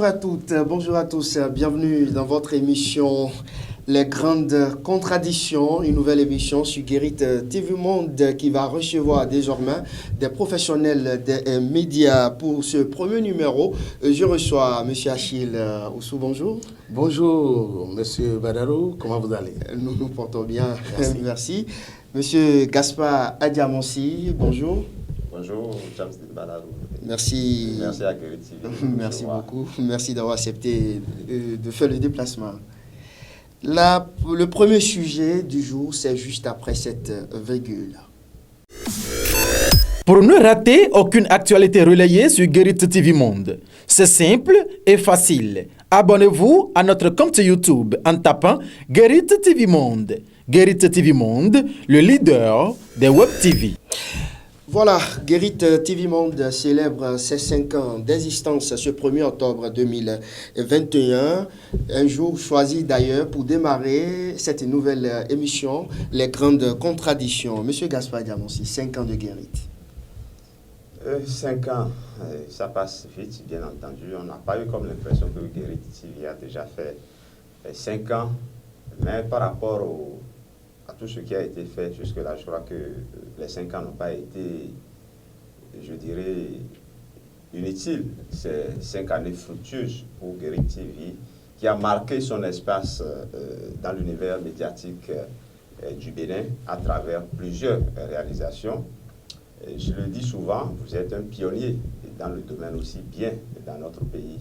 Bonjour à toutes, bonjour à tous, bienvenue dans votre émission Les Grandes Contradictions, une nouvelle émission sur Guérit TV Monde qui va recevoir désormais des professionnels des médias pour ce premier numéro. Je reçois M. Achille Oussou, bonjour. Bonjour M. Badarou, comment vous allez? Nous nous portons bien, merci. M. Gaspard Adiamonsi, bonjour. Bonjour, James Badarou. Merci. Merci à Guérit TV. Merci beaucoup. Merci d'avoir accepté de faire le déplacement. Le premier sujet du jour, c'est juste après cette virgule. Pour ne rater aucune actualité relayée sur Guérit TV Monde, c'est simple et facile. Abonnez-vous à notre compte YouTube en tapant Guérit TV Monde. Guérit TV Monde, le leader des Web TV. Voilà, Guérit TV Monde célèbre ses 5 ans d'existence ce 1er octobre 2021. Un jour choisi d'ailleurs pour démarrer cette nouvelle émission, Les Grandes Contradictions. Monsieur Gaspard Diamonsi, 5 ans de Guérit. 5 ans, ça passe vite, bien entendu. On n'a pas eu comme l'impression que Guérit TV a déjà fait 5 ans. Mais par rapport à tout ce qui a été fait jusque-là, je crois que les 5 ans n'ont pas été, je dirais, inutiles. C'est 5 années fructueuses pour Guérit TV, qui a marqué son espace dans l'univers médiatique du Bénin à travers plusieurs réalisations. Et je le dis souvent, vous êtes un pionnier dans le domaine aussi bien dans notre pays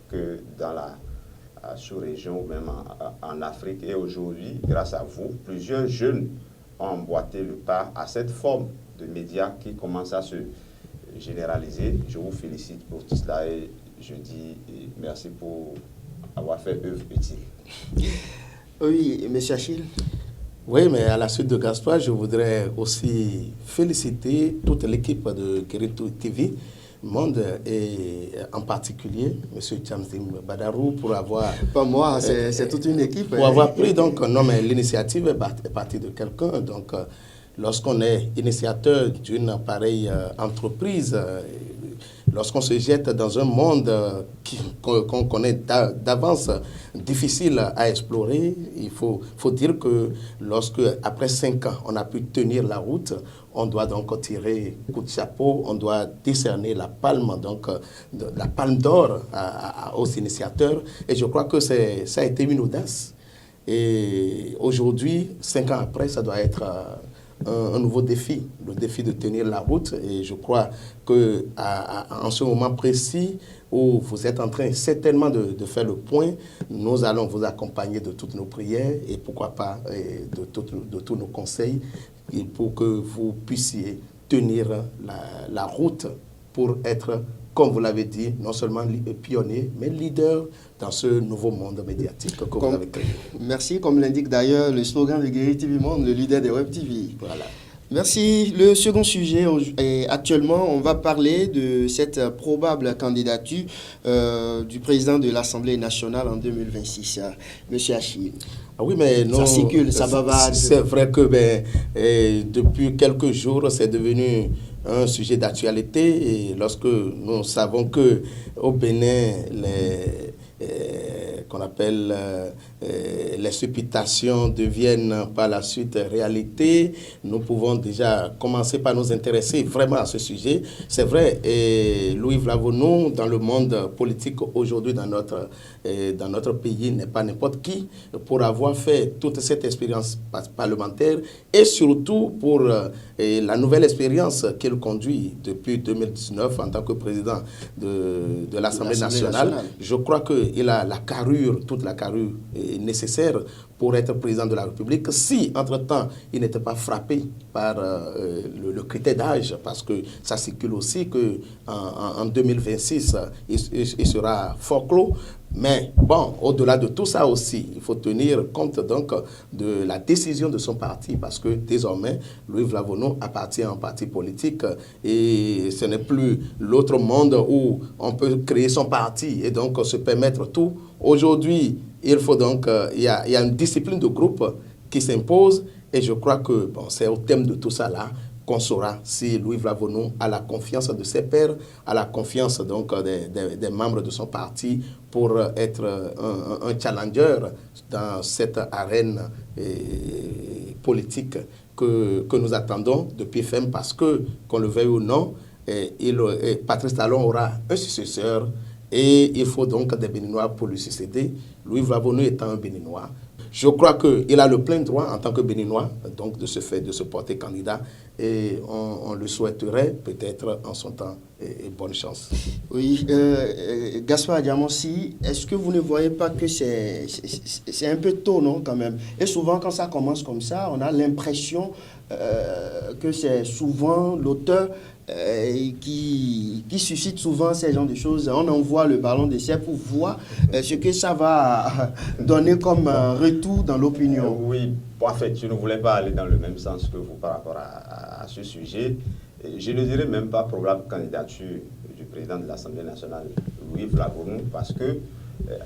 que dans la sous-région ou même en Afrique. Et aujourd'hui, grâce à vous, plusieurs jeunes ont emboîté le pas à cette forme de médias qui commence à se généraliser. Je vous félicite pour tout cela et je dis merci pour avoir fait œuvre utile. Oui, M. Achille. Oui, mais à la suite de Gaspard, je voudrais aussi féliciter toute l'équipe de Guérit TV Monde et en particulier M. James Badarou pour avoir... Pas moi, c'est toute une équipe. Pour avoir pris, donc, non, mais l'initiative est partie de quelqu'un. Donc, lorsqu'on est initiateur d'une pareille entreprise, lorsqu'on se jette dans un monde qu'on connaît d'avance difficile à explorer, il faut dire que lorsque, après 5 ans, on a pu tenir la route, on doit donc tirer coup de chapeau, on doit décerner la palme, donc la palme d'or aux initiateurs. Et je crois que ça a été une audace. Et aujourd'hui, 5 ans après, ça doit être un nouveau défi, le défi de tenir la route. Et je crois qu'en ce moment précis où vous êtes en train certainement de faire le point, nous allons vous accompagner de toutes nos prières et pourquoi pas de tous nos conseils pour que vous puissiez tenir la route pour être, comme vous l'avez dit, non seulement pionnier, mais leader dans ce nouveau monde médiatique que vous avez créé. Merci, comme l'indique d'ailleurs le slogan de Guérit TV Monde, le leader des Web TV. Voilà. Merci. Le second sujet, actuellement, on va parler de cette probable candidature du président de l'Assemblée nationale en 2026, M. Achille. Ah oui, mais non, ça circule, ça bavade. C'est vrai que depuis quelques jours, c'est devenu un sujet d'actualité. Et lorsque nous savons qu'au Bénin, qu'on appelle les supputations deviennent par la suite réalité, nous pouvons déjà commencer par nous intéresser vraiment à ce sujet. C'est vrai, et Louis Vlavonou, dans le monde politique aujourd'hui dans notre pays, n'est pas n'importe qui pour avoir fait toute cette expérience parlementaire et surtout pour la nouvelle expérience qu'il conduit depuis 2019 en tant que président de l'Assemblée nationale. Je crois qu'il a la carrure, toute la carrure nécessaire pour être président de la République si, entre-temps, il n'était pas frappé par le critère d'âge, parce que ça circule aussi qu'en 2026, il sera fort clos. Mais bon, au-delà de tout ça aussi, il faut tenir compte donc de la décision de son parti, parce que désormais, Louis Vlavonou appartient à un parti politique et ce n'est plus l'autre monde où on peut créer son parti et donc se permettre tout. Aujourd'hui, il faut donc, il y a une discipline de groupe qui s'impose et je crois que bon, c'est au thème de tout ça là qu'on saura si Louis Vlavonou a la confiance de ses pairs, a la confiance donc des membres de son parti pour être un challenger dans cette arène politique que nous attendons de pied ferme parce que, qu'on le veuille ou non, Patrice Talon aura un successeur et il faut donc des Béninois pour lui succéder. Louis Vlavonou étant un Béninois, je crois qu'il a le plein droit en tant que Béninois donc de se porter candidat et on le souhaiterait peut-être en son temps et bonne chance. Oui, Gaspard Adjamansi, est-ce que vous ne voyez pas que c'est un peu tôt, non, quand même? Et souvent, quand ça commence comme ça, on a l'impression que c'est souvent l'auteur qui suscite souvent ces genres de choses. On envoie le ballon d'essai pour voir ce que ça va donner comme retour dans l'opinion. Oui, en fait, je ne voulais pas aller dans le même sens que vous par rapport à ce sujet. Je ne dirais même pas probable candidature du président de l'Assemblée nationale, Louis Vlavonou, parce que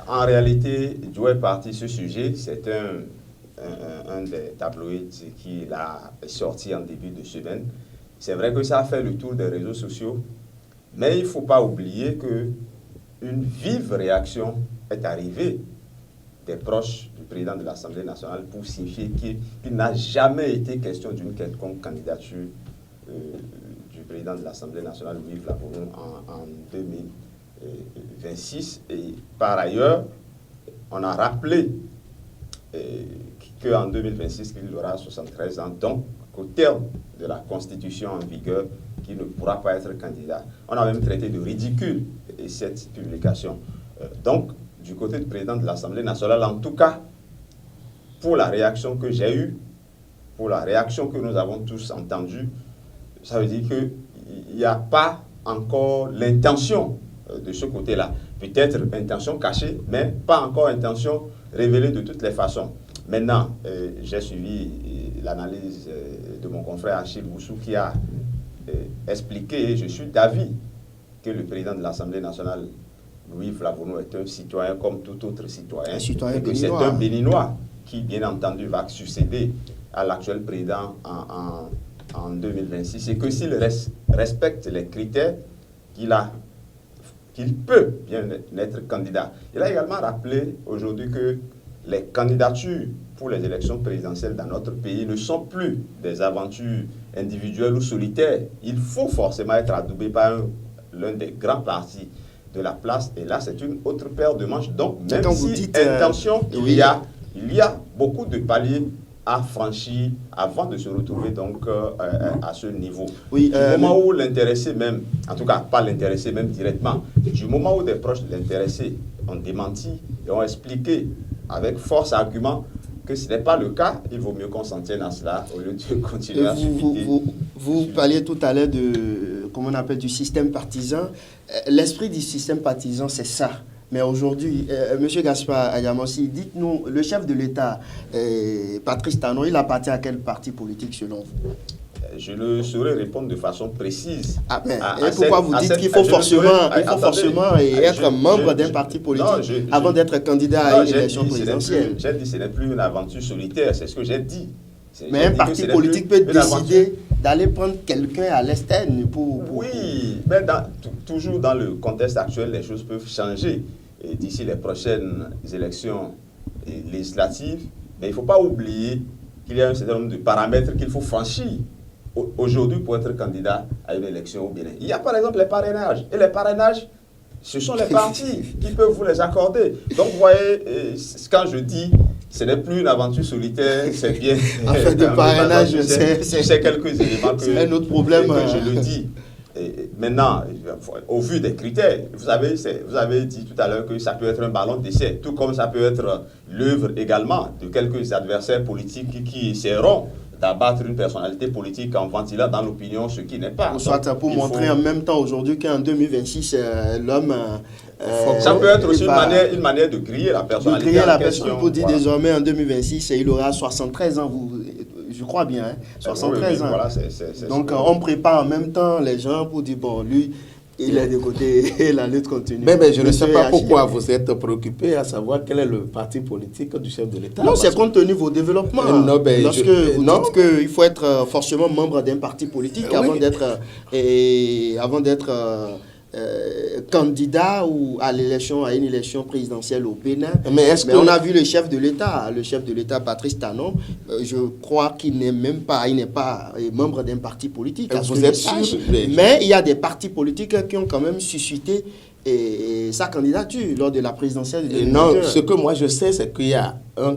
en réalité, d'où est parti ce sujet, c'est un des tabloïds qui l'a sorti en début de semaine. C'est vrai que ça a fait le tour des réseaux sociaux, mais il ne faut pas oublier qu'une vive réaction est arrivée des proches du président de l'Assemblée nationale pour signifier qu'il n'a jamais été question d'une quelconque candidature du président de l'Assemblée nationale, Louis Vlavonou, en 2026. Et par ailleurs, on a rappelé qu'en 2026, il aura 73 ans, donc qu'au terme de la Constitution en vigueur, qu'il ne pourra pas être candidat. On a même traité de ridicule cette publication. Donc, du côté du président de l'Assemblée nationale, en tout cas, pour la réaction que j'ai eue, pour la réaction que nous avons tous entendue, ça veut dire qu'il n'y a pas encore l'intention de ce côté-là. Peut-être intention cachée, mais pas encore intention révélée de toutes les façons. Maintenant, j'ai suivi l'analyse de mon confrère Achille Boussou qui a expliqué, et je suis d'avis, que le président de l'Assemblée nationale, Louis Vlavonou, est un citoyen comme tout autre citoyen, et que c'est un Béninois qui, bien entendu, va succéder à l'actuel président en 2026, et que s'il respecte les critères qu'il peut bien être candidat. Il a également rappelé aujourd'hui que les candidatures pour les élections présidentielles dans notre pays ne sont plus des aventures individuelles ou solitaires. Il faut forcément être adoubé par l'un des grands partis de la place. Et là, c'est une autre paire de manches. Donc, même si dites, intention, il y a beaucoup de paliers à franchir avant de se retrouver donc à ce niveau. Oui, du moment où l'intéressé même, en tout cas pas l'intéressé même directement, du moment où des proches de l'intéressé ont démenti et ont expliqué avec force argument que ce n'est pas le cas, il vaut mieux qu'on s'en tienne à cela au lieu de continuer à subiter. Vous parliez tout à l'heure de, comment on appelle, du système partisan. L'esprit du système partisan, c'est ça. Mais aujourd'hui, M. Gaspard Adjamansi, dites-nous, le chef de l'État, Patrice Talon, il appartient à quel parti politique selon vous? Je ne saurais répondre de façon précise. Et pourquoi vous dites qu'il faut forcément être membre d'un parti politique avant d'être candidat à une élection présidentielle? J'ai dit que ce n'est plus une aventure solitaire, c'est ce que j'ai dit. Mais un parti politique peut décider d'aller prendre quelqu'un à l'externe pour... Oui, mais toujours dans le contexte actuel, les choses peuvent changer. Et d'ici les prochaines élections législatives, mais il ne faut pas oublier qu'il y a un certain nombre de paramètres qu'il faut franchir aujourd'hui pour être candidat à une élection au Bénin. Il y a par exemple les parrainages. Et les parrainages, ce sont les partis qui peuvent vous les accorder. Donc vous voyez, quand je dis ce n'est plus une aventure solitaire, c'est bien. En fait, de parrainage, c'est quelques éléments que, un autre problème, que je le dis. Et maintenant, au vu des critères, vous avez dit tout à l'heure que ça peut être un ballon d'essai, tout comme ça peut être l'œuvre également de quelques adversaires politiques qui essaieront d'abattre une personnalité politique en ventilant dans l'opinion ce qui n'est pas. Soit pour montrer en même temps aujourd'hui qu'en 2026, l'homme... ça peut être aussi une manière de griller la personnalité. De griller la personne pour dire désormais en 2026, il aura 73 ans, je crois bien, hein, 73 ans. Voilà, donc on prépare en même temps les gens pour dire, bon, lui, Il est de côté et la lutte continue. Mais je ne sais pas Achille. pourquoi vous êtes préoccupé à savoir quel est le parti politique du chef de l'État. Non, c'est compte tenu de vos développements. Non, ben, Lorsque vous dites qu'il faut être forcément membre d'un parti politique avant d'être candidat ou à une élection présidentielle au Bénin. Mais on a vu le chef de l'État, Patrice Talon, je crois qu'il n'est pas membre d'un parti politique. Vous êtes sûr? Mais il y a des partis politiques qui ont quand même suscité sa candidature lors de la présidentielle de 2021. Non, ce que moi je sais, c'est qu'il y a un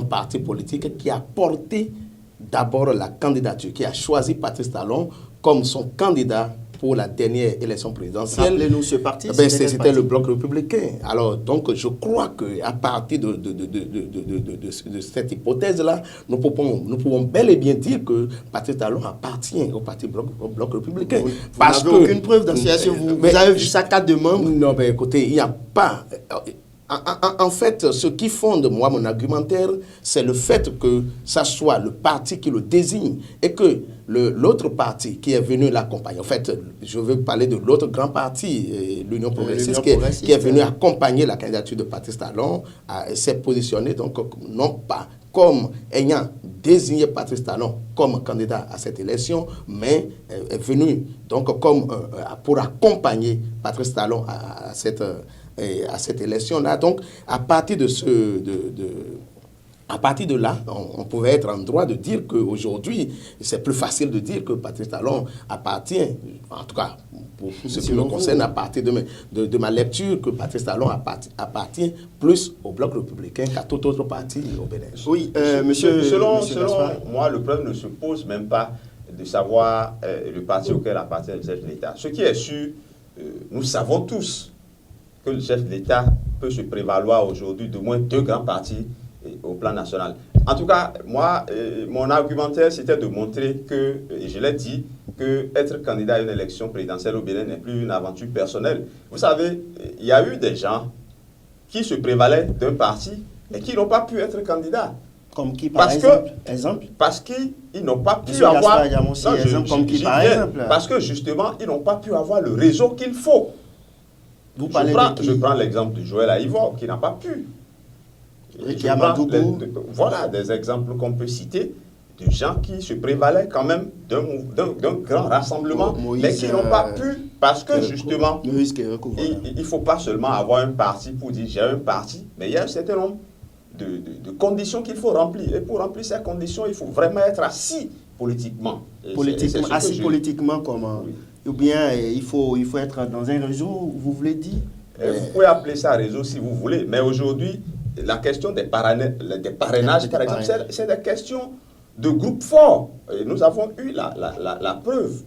parti politique qui a porté d'abord la candidature, qui a choisi Patrice Talon comme son candidat pour la dernière élection présidentielle. Rappelez-nous ce parti. C'était le Bloc républicain. Alors, donc, je crois qu'à partir de cette hypothèse-là, nous pouvons bel et bien dire que Patrice Talon appartient au Bloc républicain. Vous n'avez aucune preuve dans ce vous avez vu sa carte de membre? Non, mais écoutez, il n'y a pas... En fait, ce qui fonde, moi, mon argumentaire, c'est le fait que ça soit le parti qui le désigne et que l'autre parti qui est venu l'accompagner. En fait, je veux parler de l'autre grand parti, l'Union progressiste, qui est venu accompagner la candidature de Patrice Talon, s'est positionné donc non pas comme ayant désigné Patrice Talon comme candidat à cette élection, mais est venu donc comme pour accompagner Patrice Talon à cette élection-là. Donc, à partir de là, on pouvait être en droit de dire qu'aujourd'hui, c'est plus facile de dire que Patrice Talon appartient, en tout cas, pour ce qui me concerne, à partir de ma lecture, que Patrice Talon appartient plus au Bloc républicain qu'à tout autre parti au Bénin. Oui, selon moi, le problème ne se pose même pas de savoir le parti auquel appartient le chef de l'État. Ce qui est sûr, nous savons tous que le chef de l'État peut se prévaloir aujourd'hui de moins 2 grands partis au plan national. En tout cas, moi, mon argumentaire, c'était de montrer que, et je l'ai dit, que être candidat à une élection présidentielle au Bénin n'est plus une aventure personnelle. Vous savez, il y a eu des gens qui se prévalaient d'un parti et qui n'ont pas pu être candidats. Comme qui, par exemple? Parce qu'ils n'ont pas pu avoir... Parce que justement, ils n'ont pas pu avoir le réseau qu'il faut. Je prends l'exemple de Joël Aïvor, qui n'a pas pu. Voilà des exemples qu'on peut citer de gens qui se prévalaient quand même d'un grand rassemblement, mais qui n'ont pas pu, parce que justement, il ne faut pas seulement avoir un parti pour dire j'ai un parti, mais il y a un certain nombre de conditions qu'il faut remplir. Et pour remplir ces conditions, il faut vraiment être assis politiquement. Politiquement comment? Oui. Ou bien il faut être dans un réseau, vous voulez dire? Vous pouvez appeler ça réseau si vous voulez, mais aujourd'hui, la question des parrainages, par exemple, c'est des questions de groupes forts. Et nous avons eu la preuve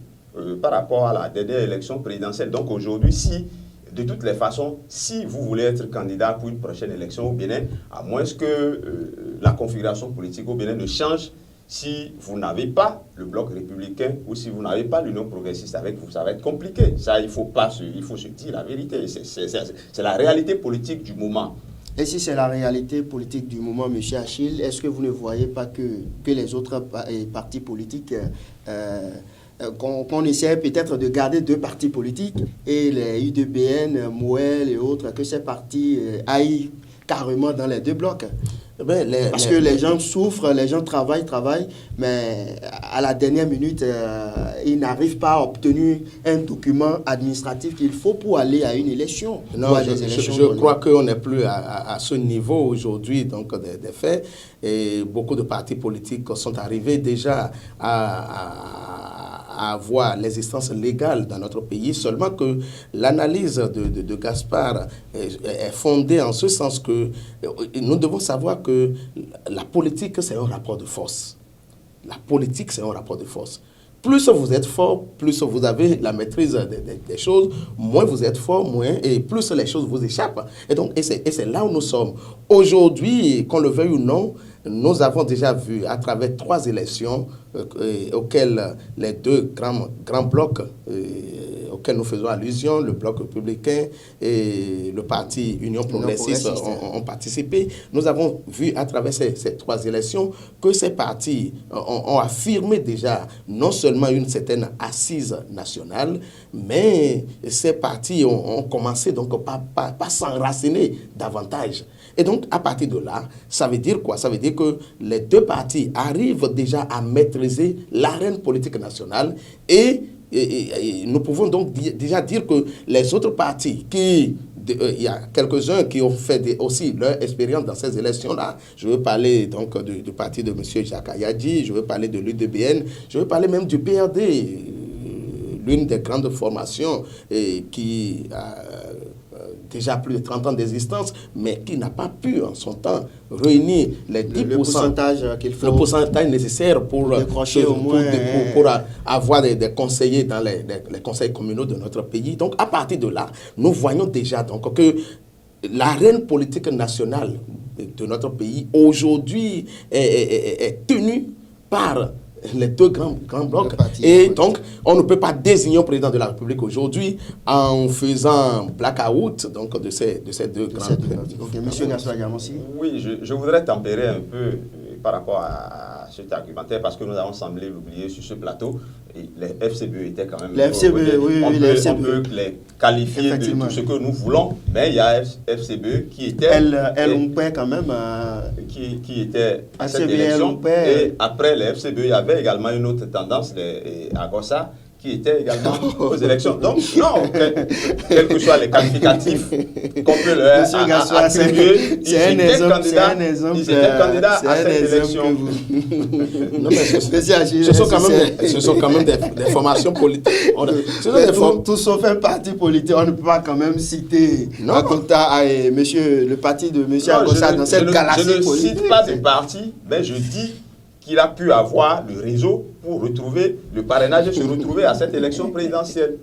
par rapport à la dernière élection présidentielle. Donc aujourd'hui, de toutes les façons, si vous voulez être candidat pour une prochaine élection au Bénin, à moins que la configuration politique au Bénin ne change, si vous n'avez pas le Bloc républicain ou si vous n'avez pas l'Union progressiste avec vous, ça va être compliqué. Ça, il faut se dire la vérité. C'est la réalité politique du moment. Et si c'est la réalité politique du moment, M. Achille, est-ce que vous ne voyez pas que les autres partis politiques, qu'on essaie peut-être de garder 2 partis politiques, et les UDPN, Mouel et autres, que ces partis aillent carrément dans les 2 blocs? Parce que les gens souffrent, les gens travaillent, mais à la dernière minute, ils n'arrivent pas à obtenir un document administratif qu'il faut pour aller à une élection. Non, je crois qu'on n'est plus à ce niveau aujourd'hui, donc des faits. Et beaucoup de partis politiques sont arrivés déjà à avoir l'existence légale dans notre pays, seulement que l'analyse de Gaspard est fondée en ce sens que nous devons savoir que la politique, c'est un rapport de force. La politique, c'est un rapport de force. Plus vous êtes fort, plus vous avez la maîtrise des choses, moins vous êtes fort, et plus les choses vous échappent. Et c'est là où nous sommes. Aujourd'hui, qu'on le veuille ou non, nous avons déjà vu à travers 3 élections auxquelles les 2 grands blocs auquel nous faisons allusion, le Bloc républicain et le parti Union progressiste ont participé. Nous avons vu à travers ces 3 élections que ces partis ont affirmé déjà non seulement une certaine assise nationale, mais ces partis ont commencé donc par s'enraciner davantage. Et donc, à partir de là, ça veut dire quoi? Ça veut dire que les 2 partis arrivent déjà à maîtriser l'arène politique nationale et nous pouvons donc déjà dire que les autres partis il y a quelques-uns qui ont fait aussi leur expérience dans ces élections-là. Je veux parler donc du parti de M. Jacques Ayadji, je veux parler de l'UDBN, je veux parler même du PRD, l'une des grandes formations qui a déjà plus de 30 ans d'existence, mais qui n'a pas pu en son temps réunir les 10%, le pourcentage qu'il faut, le pourcentage nécessaire pour avoir des conseillers dans les conseils communaux de notre pays. Donc, à partir de là, nous voyons déjà donc, que l'arène politique nationale de notre pays, aujourd'hui, est tenue par les 2 grands blocs. Et donc, on ne peut pas désigner un président de la République aujourd'hui en faisant blackout donc, de ces 2 grands blocs. Okay. Monsieur Gassoua Diamonsi. Oui, je voudrais tempérer un peu par rapport à cet argumentaire, parce que nous avons semblé l'oublier sur ce plateau. Et les FCBE étaient quand même... Les FCBE, on peut les qualifier de tout ce que nous voulons, mais il y a FCBE qui était... Elles ont payé quand même... qui était à cette élection. Et après les FCBE, il y avait également une autre tendance, à Gossa, qui était également aux élections. Donc, non, quels que soient les qualificatifs qu'on peut leur attribuer, ils étaient candidats à cette élection. Non, mais ce sont quand même des formations politiques. Tout sauf un parti politique, on ne peut pas quand même citer le parti de M. Agossa dans cette galaxie politique. Je ne cite pas de parti, mais je dis qu'il a pu avoir le réseau pour retrouver le parrainage et se retrouver à cette élection présidentielle.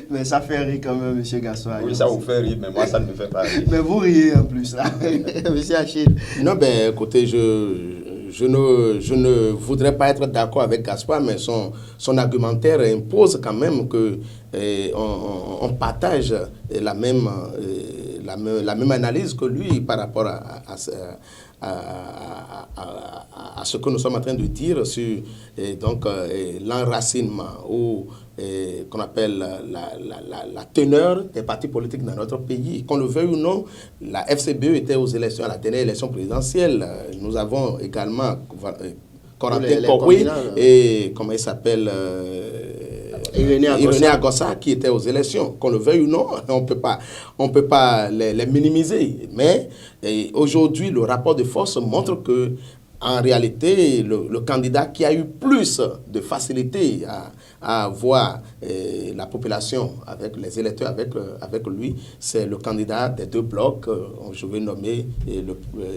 Mais ça fait rire quand même, M. Gassoua. Oui, ça vous fait rire, mais moi, ça ne me fait pas rire. Mais vous riez en plus, là, M. Achille. Non, écoutez, je ne voudrais pas être d'accord avec Gassoua, mais son argumentaire impose quand même que on partage la même analyse que lui par rapport à ce que nous sommes en train de dire sur l'enracinement ou qu'on appelle la teneur des partis politiques dans notre pays. Qu'on le veuille ou non, la FCBE était aux élections, à la dernière élection présidentielle. Nous avons également Corentin Kokoui et comment il s'appelle Irénée Agossa qui était aux élections. Qu'on le veuille ou non, on peut pas les minimiser. Mais aujourd'hui, le rapport de force montre que en réalité, le candidat qui a eu plus de facilité à avoir la population, avec les électeurs avec lui, c'est le candidat des 2 blocs, je vais nommer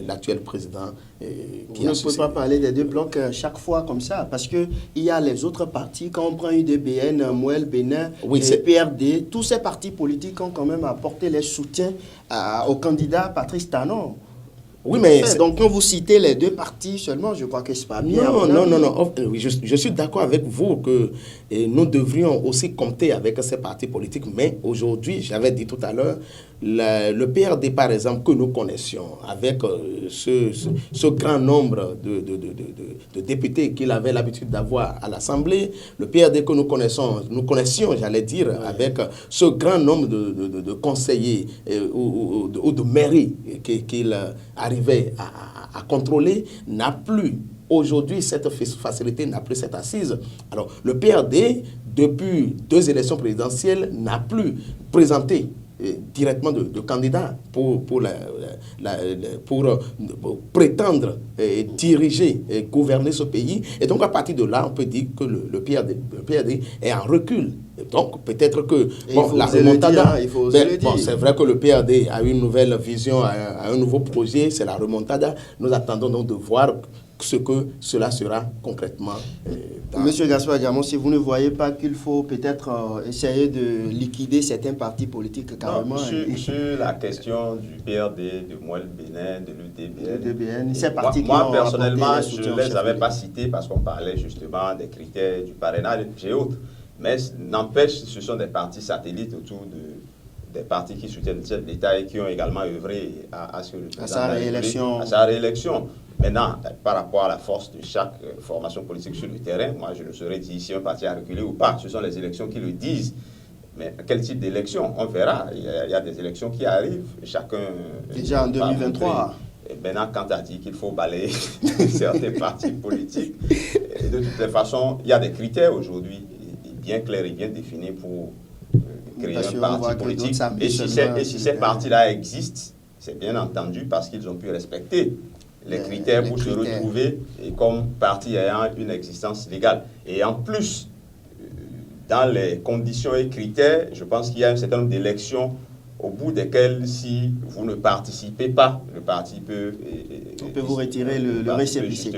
l'actuel président. Vous ne pouvez pas parler des 2 blocs chaque fois comme ça, parce qu'il y a les autres partis, quand on prend UDBN, Mouel, Bénin, PRD, tous ces partis politiques ont quand même apporté les soutiens au candidat Patrice Talon. Oui, mais donc quand vous citez les 2 partis seulement, je crois que c'est pas bien. Non. Je suis d'accord avec vous que nous devrions aussi compter avec ces partis politiques. Mais aujourd'hui, j'avais dit tout à l'heure, le PRD, par exemple, que nous connaissions, avec ce grand nombre de députés qu'il avait l'habitude d'avoir à l'Assemblée, le PRD que nous connaissions, j'allais dire, avec ce grand nombre de conseillers ou de mairies qu'il arrivait à contrôler, n'a plus aujourd'hui cette facilité, n'a plus cette assise. Alors, le PRD, depuis 2 élections présidentielles, n'a plus présenté directement de candidats pour prétendre diriger et gouverner ce pays. Et donc, à partir de là, on peut dire que le PRD est en recul. Et donc, peut-être que la remontada... c'est vrai que le PRD a une nouvelle vision, a un nouveau projet, c'est la remontada. Nous attendons donc de voir ce que cela sera concrètement. Monsieur Gassoua Diamon, si vous ne voyez pas qu'il faut peut-être essayer de liquider certains partis politiques carrément. Non, sur la question du PRD, de Mouel Bénin, de l'UDBN, moi personnellement, je ne les avais pas cités parce qu'on parlait justement des critères du parrainage et autres. Mais n'empêche, ce sont des partis satellites autour des partis qui soutiennent l'État et qui ont également œuvré à ce que le président à sa réélection. Maintenant, par rapport à la force de chaque formation politique sur le terrain, moi je ne saurais dire si un parti a reculé ou pas. Ce sont les élections qui le disent. Mais quel type d'élection? On verra. Il y a des élections qui arrivent. Chacun. Déjà en 2023. Et maintenant, quand tu as dit qu'il faut balayer certains partis politiques, et de toutes les façons, il y a des critères aujourd'hui bien clairs et bien définis pour créer un parti politique. Et si ces partis-là existent, c'est bien entendu parce qu'ils ont pu respecter les critères pour se retrouver et comme parti ayant une existence légale. Et en plus, dans les conditions et critères, je pense qu'il y a un certain nombre d'élections au bout desquelles, si vous ne participez pas, le parti peut... On peut vous retirer le récépissé.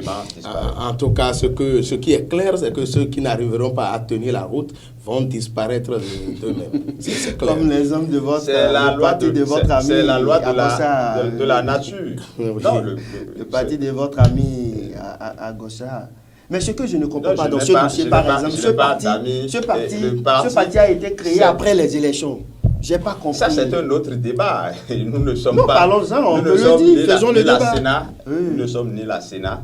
En tout cas, ce qui est clair, c'est que ceux qui n'arriveront pas à tenir la route vont disparaître d'eux-mêmes. C'est clair. Comme les hommes de votre parti de votre ami. C'est la loi de la nature. Oui. Non, le parti de votre ami à Gossa. Mais ce que je ne comprends pas dans ce dossier, par exemple, ce parti a été créé après les élections. J'ai pas compris. Ça, c'est un autre débat. Nous ne sommes pas. Parlons-en, on peut le dire. Faisons le débat. Nous ne sommes ni la Sénat,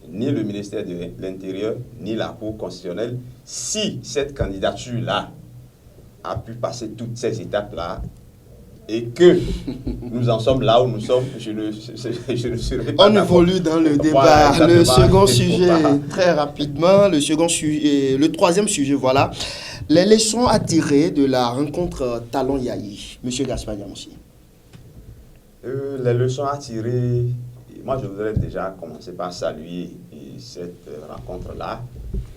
ni le ministère de l'Intérieur, ni la Cour constitutionnelle. Si cette candidature-là a pu passer toutes ces étapes-là, et que nous en sommes là où nous sommes, je ne serai pas. On évolue dans le débat. Voilà, le second sujet, très rapidement, le troisième sujet, voilà. Les leçons à tirer de la rencontre Talon Yayi. Monsieur Gaspard Yamoussi. Les leçons à tirer, moi je voudrais déjà commencer par saluer cette rencontre-là.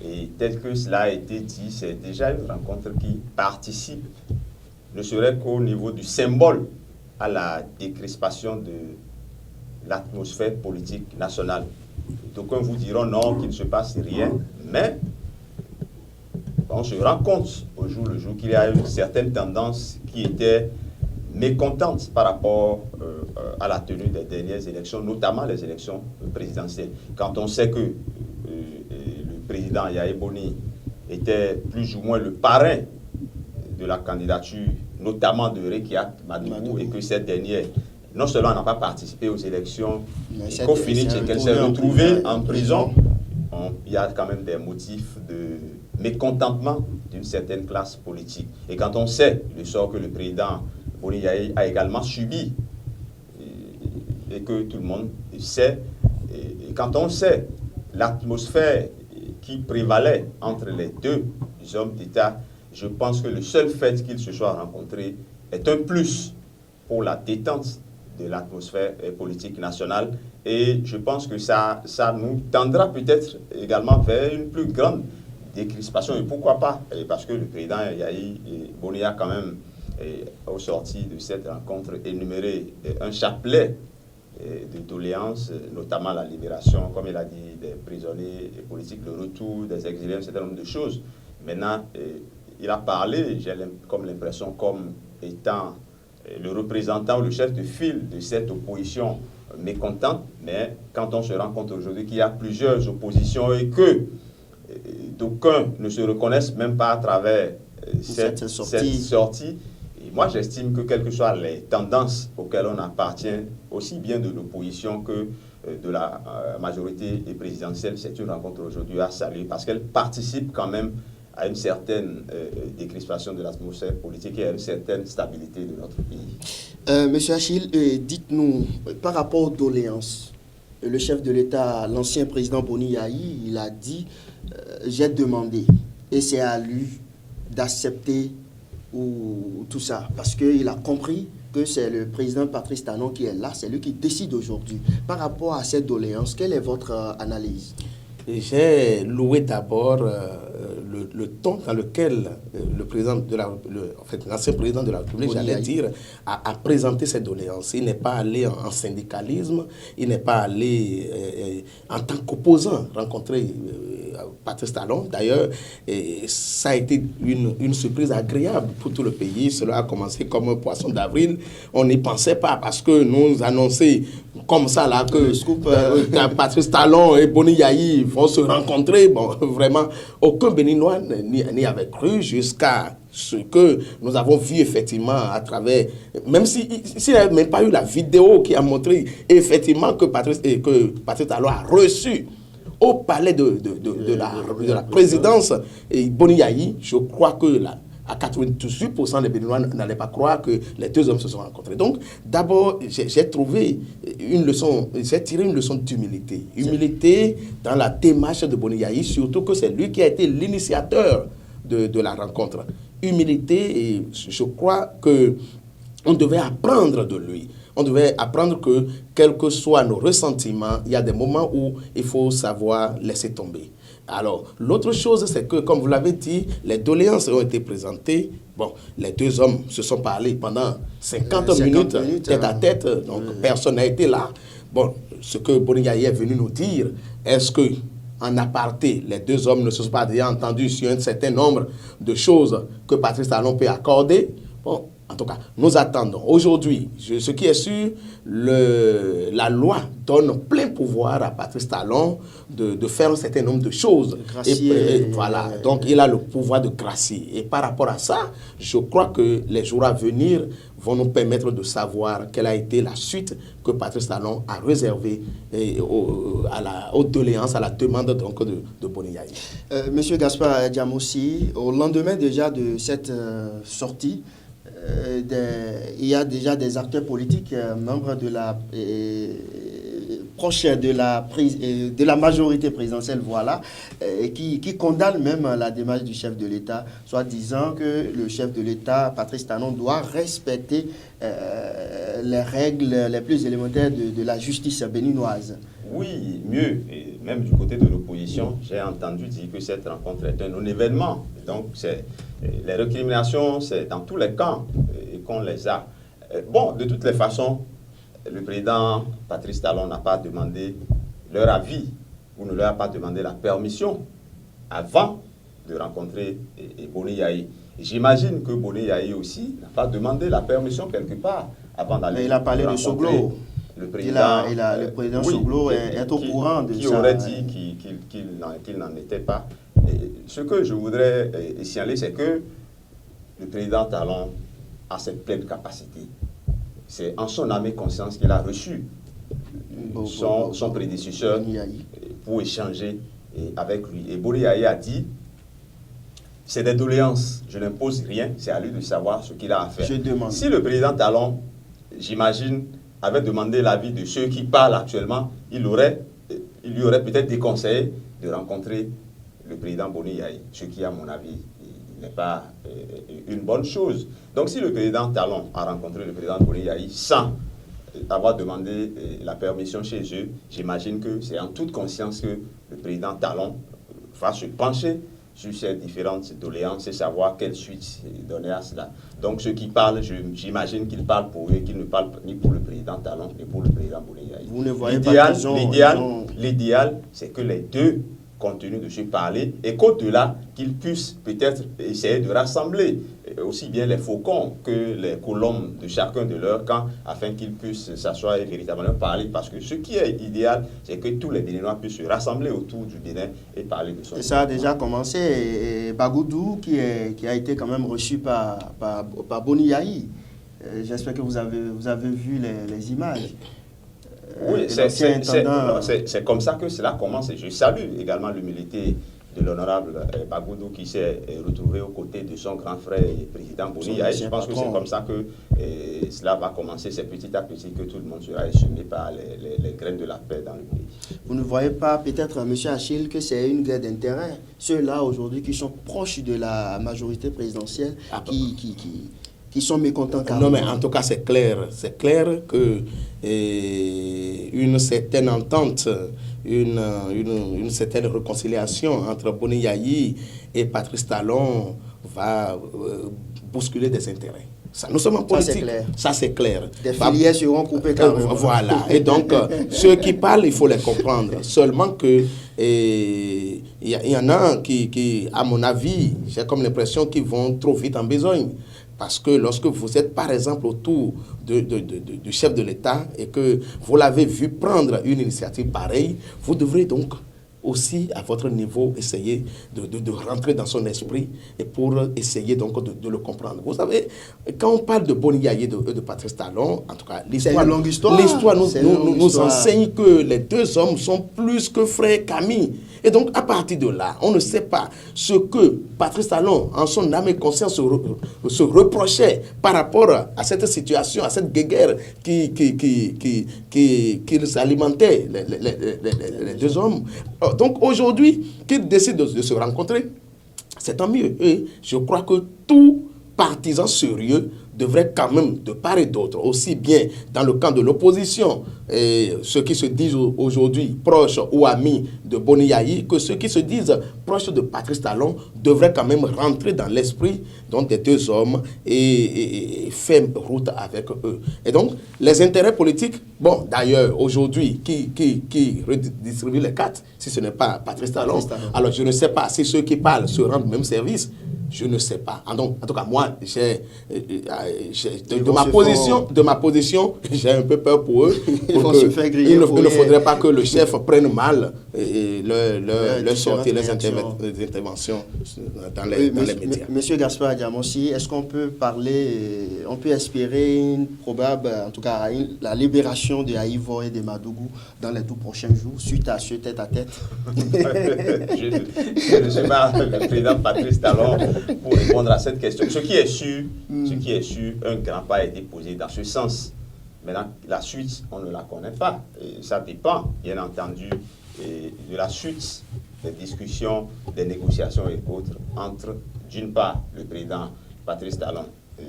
Et tel que cela a été dit, c'est déjà une rencontre qui participe, ne serait qu'au niveau du symbole, à la décrispation de l'atmosphère politique nationale. D'aucuns vous diront non, qu'il ne se passe rien, mais on se rend compte au jour le jour qu'il y a une certaine tendance qui était mécontente par rapport à la tenue des dernières élections, notamment les élections présidentielles. Quand on sait que le président Yayi Boni était plus ou moins le parrain de la candidature, notamment de Rekiat Madougou, et que cette dernière, non seulement n'a pas participé aux élections, et qu'au finish, qu'elle s'est retrouvée en prison, il y a quand même des motifs de mécontentement d'une certaine classe politique. Et quand on sait le sort que le président Boni Yayi a également subi, et que tout le monde sait, et quand on sait l'atmosphère qui prévalait entre les deux hommes d'État, je pense que le seul fait qu'ils se soient rencontrés est un plus pour la détente de l'atmosphère politique nationale. Et je pense que ça nous tendra peut-être également vers une plus grande décrispation. Et pourquoi pas? Parce que le président Yayi Boni a quand même, au sorti de cette rencontre, énuméré un chapelet de doléances, notamment la libération, comme il a dit, des prisonniers politiques, le retour des exilés, un certain nombre de choses. Maintenant, il a parlé, j'ai comme l'impression, comme étant le représentant ou le chef de file de cette opposition mécontente, mais quand on se rend compte aujourd'hui qu'il y a plusieurs oppositions et que d'aucuns ne se reconnaissent même pas à travers cette sortie, et moi j'estime que quelles que soient les tendances auxquelles on appartient, aussi bien de l'opposition que de la majorité présidentielle, c'est une rencontre aujourd'hui à saluer parce qu'elle participe quand même à une certaine décrispation de l'atmosphère politique et à une certaine stabilité de notre pays. Monsieur Achille, dites-nous, par rapport aux doléances, le chef de l'État, l'ancien président Boni Yayi, il a dit j'ai demandé, et c'est à lui d'accepter tout ça, parce qu'il a compris que c'est le président Patrice Talon qui est là, c'est lui qui décide aujourd'hui. Par rapport à cette doléance, quelle est votre analyse? J'ai loué d'abord le ton dans lequel le président l'ancien président de la République, j'allais dire, a présenté ses doléances. Il n'est pas allé en syndicalisme, il n'est pas allé en tant qu'opposant rencontrer Patrice Talon. D'ailleurs, ça a été une surprise agréable pour tout le pays. Cela a commencé comme un poisson d'avril. On n'y pensait pas parce que nous annonçons comme ça là que Patrice Talon et Boni Yayi vont se rencontrer. Bon, vraiment, aucun aucun Béninois n'y avait cru jusqu'à ce que nous avons vu effectivement à travers, même s'il n'y avait même pas eu la vidéo qui a montré effectivement que Patrice Talon a reçu au palais de la présidence et Boni Yayi. Je crois que à 98% des Béninois n'allaient pas croire que les deux hommes se sont rencontrés. Donc, d'abord, j'ai tiré une leçon d'humilité. Humilité dans la démarche de Boni Yayi, surtout que c'est lui qui a été l'initiateur de la rencontre. Humilité, et je crois qu'on devait apprendre de lui. On devait apprendre que, quels que soient nos ressentiments, il y a des moments où il faut savoir laisser tomber. Alors, l'autre chose, c'est que, comme vous l'avez dit, les doléances ont été présentées. Bon, les deux hommes se sont parlé pendant 50 minutes tête à tête, donc personne n'a été là. Bon, ce que Boni Yayi est venu nous dire, est-ce que, en aparté, les deux hommes ne se sont pas déjà entendus sur un certain nombre de choses que Patrice Talon peut accorder? Bon, en tout cas, nous attendons. Aujourd'hui, ce qui est sûr, la loi donne plein pouvoir à Patrice Talon de faire un certain nombre de choses. Et voilà, donc il a le pouvoir de gracier. Et par rapport à ça, je crois que les jours à venir vont nous permettre de savoir quelle a été la suite que Patrice Talon a réservée aux doléances, à la demande donc de Boni Yayi. Monsieur Gaspard Diamossi, au lendemain déjà de cette sortie, il y a déjà des acteurs politiques, membres de la proche de la majorité présidentielle, voilà, qui condamnent même la démarche du chef de l'État, soit disant que le chef de l'État, Patrice Talon, doit respecter les règles les plus élémentaires de la justice béninoise. Oui, mieux, et même du côté de l'opposition, j'ai entendu dire que cette rencontre est un non-événement. Donc, les récriminations, c'est dans tous les camps qu'on les a. Bon, de toutes les façons, le président Patrice Talon n'a pas demandé leur avis ou ne leur a pas demandé la permission avant de rencontrer Boni Yayi. J'imagine que Boni Yayi aussi n'a pas demandé la permission quelque part avant d'aller. Mais il a parlé de Soglo. Le président, le président Soglo est au courant de ça. Qui aurait dit qu'il n'en était pas. Et ce que je voudrais signaler, c'est que le président Talon a cette pleine capacité. C'est en son âme et conscience qu'il a reçu son prédécesseur pour échanger avec lui. Et Boni Yayi a dit, c'est des doléances, je n'impose rien, c'est à lui de savoir ce qu'il a à faire. Si le président Talon, j'imagine, avait demandé l'avis de ceux qui parlent actuellement, il lui aurait peut-être déconseillé de rencontrer le président Boni Yayi, ce qui, à mon avis, n'est pas une bonne chose. Donc, si le président Talon a rencontré le président Boni Yayi sans avoir demandé la permission chez eux, j'imagine que c'est en toute conscience que le président Talon va se pencher sur ces différentes doléances et savoir quelle suite donner à cela. Donc, ceux qui parlent, j'imagine qu'ils parlent pour eux, qu'ils ne parlent ni pour le président Talon, ni pour le président Boni Yayi. Vous ne voyez pas l'idéal, c'est que les deux continuent de se parler et qu'au-delà, qu'ils puissent peut-être essayer de rassembler aussi bien les faucons que les colombes de chacun de leur camp afin qu'ils puissent s'asseoir et véritablement parler. Parce que ce qui est idéal, c'est que tous les Béninois puissent se rassembler autour du Bénin et parler de son. Et ça a déjà commencé. Et Bagoudou, qui a été quand même reçu par Boni Yayi. J'espère que vous avez vu les images. Oui, c'est comme ça que cela commence. Et je salue également l'humilité de l'honorable Bagoudou qui s'est retrouvé aux côtés de son grand frère et président Boni Yayi. Je pense que c'est comme ça que cela va commencer. C'est petit à petit que tout le monde sera échumé par les graines de la paix dans le pays. Vous ne voyez pas peut-être, M. Achille, que c'est une guerre d'intérêt? Ceux-là aujourd'hui qui sont proches de la majorité présidentielle, qui sont mécontents. Non, mais en tout cas, c'est clair. C'est clair que une certaine entente, une certaine réconciliation entre Boni Yayi et Patrice Talon va bousculer des intérêts. Ça, nous sommes en politique. Ça, c'est clair. Des filières seront coupées carrément. Voilà. Et donc, ceux qui parlent, il faut les comprendre. Seulement que il y en a qui, à mon avis, j'ai comme l'impression qu'ils vont trop vite en besogne. Parce que lorsque vous êtes, par exemple, autour du chef de l'État et que vous l'avez vu prendre une initiative pareille, vous devrez donc aussi à votre niveau, essayer de rentrer dans son esprit et pour essayer donc de le comprendre. Vous savez, quand on parle de Boni Yaye et de Patrice Talon, en tout cas, l'histoire nous enseigne que les deux hommes sont plus que frères qu'amis. Et donc, à partir de là, on ne sait pas ce que Patrice Talon, en son âme et conscience, se reprochait par rapport à cette situation, à cette guerre qui alimentait les deux hommes. Donc, aujourd'hui, qu'ils décident de se rencontrer, c'est tant mieux. Et je crois que tout partisan sérieux devrait quand même, de part et d'autre, aussi bien dans le camp de l'opposition, ceux qui se disent aujourd'hui proches ou amis de Boni Yaye, que ceux qui se disent proches de Patrice Talon devraient quand même rentrer dans l'esprit des deux hommes et faire route avec eux. Et donc, les intérêts politiques, bon, d'ailleurs, aujourd'hui, qui redistribue les cartes, si ce n'est pas Patrice Talon, alors je ne sais pas si ceux qui parlent se rendent même service. Je ne sais pas. Donc, en tout cas, moi, de ma position, j'ai un peu peur pour eux. Il ne faudrait pas que le chef prenne mal leur sortie, les interventions dans les médias. Monsieur Gaspard Diamossi, est-ce qu'on peut on peut espérer une probable, en tout cas, la libération de Aïvo et de Madougou dans les tout prochains jours, suite à ce tête-à-tête? Je ne suis pas le président Patrice Talon pour répondre à cette question. Ce qui est sûr, un grand pas a été posé dans ce sens. Maintenant, la suite, on ne la connaît pas. Et ça dépend, bien entendu, de la suite des discussions, des négociations et autres entre, d'une part, le président Patrice Talon et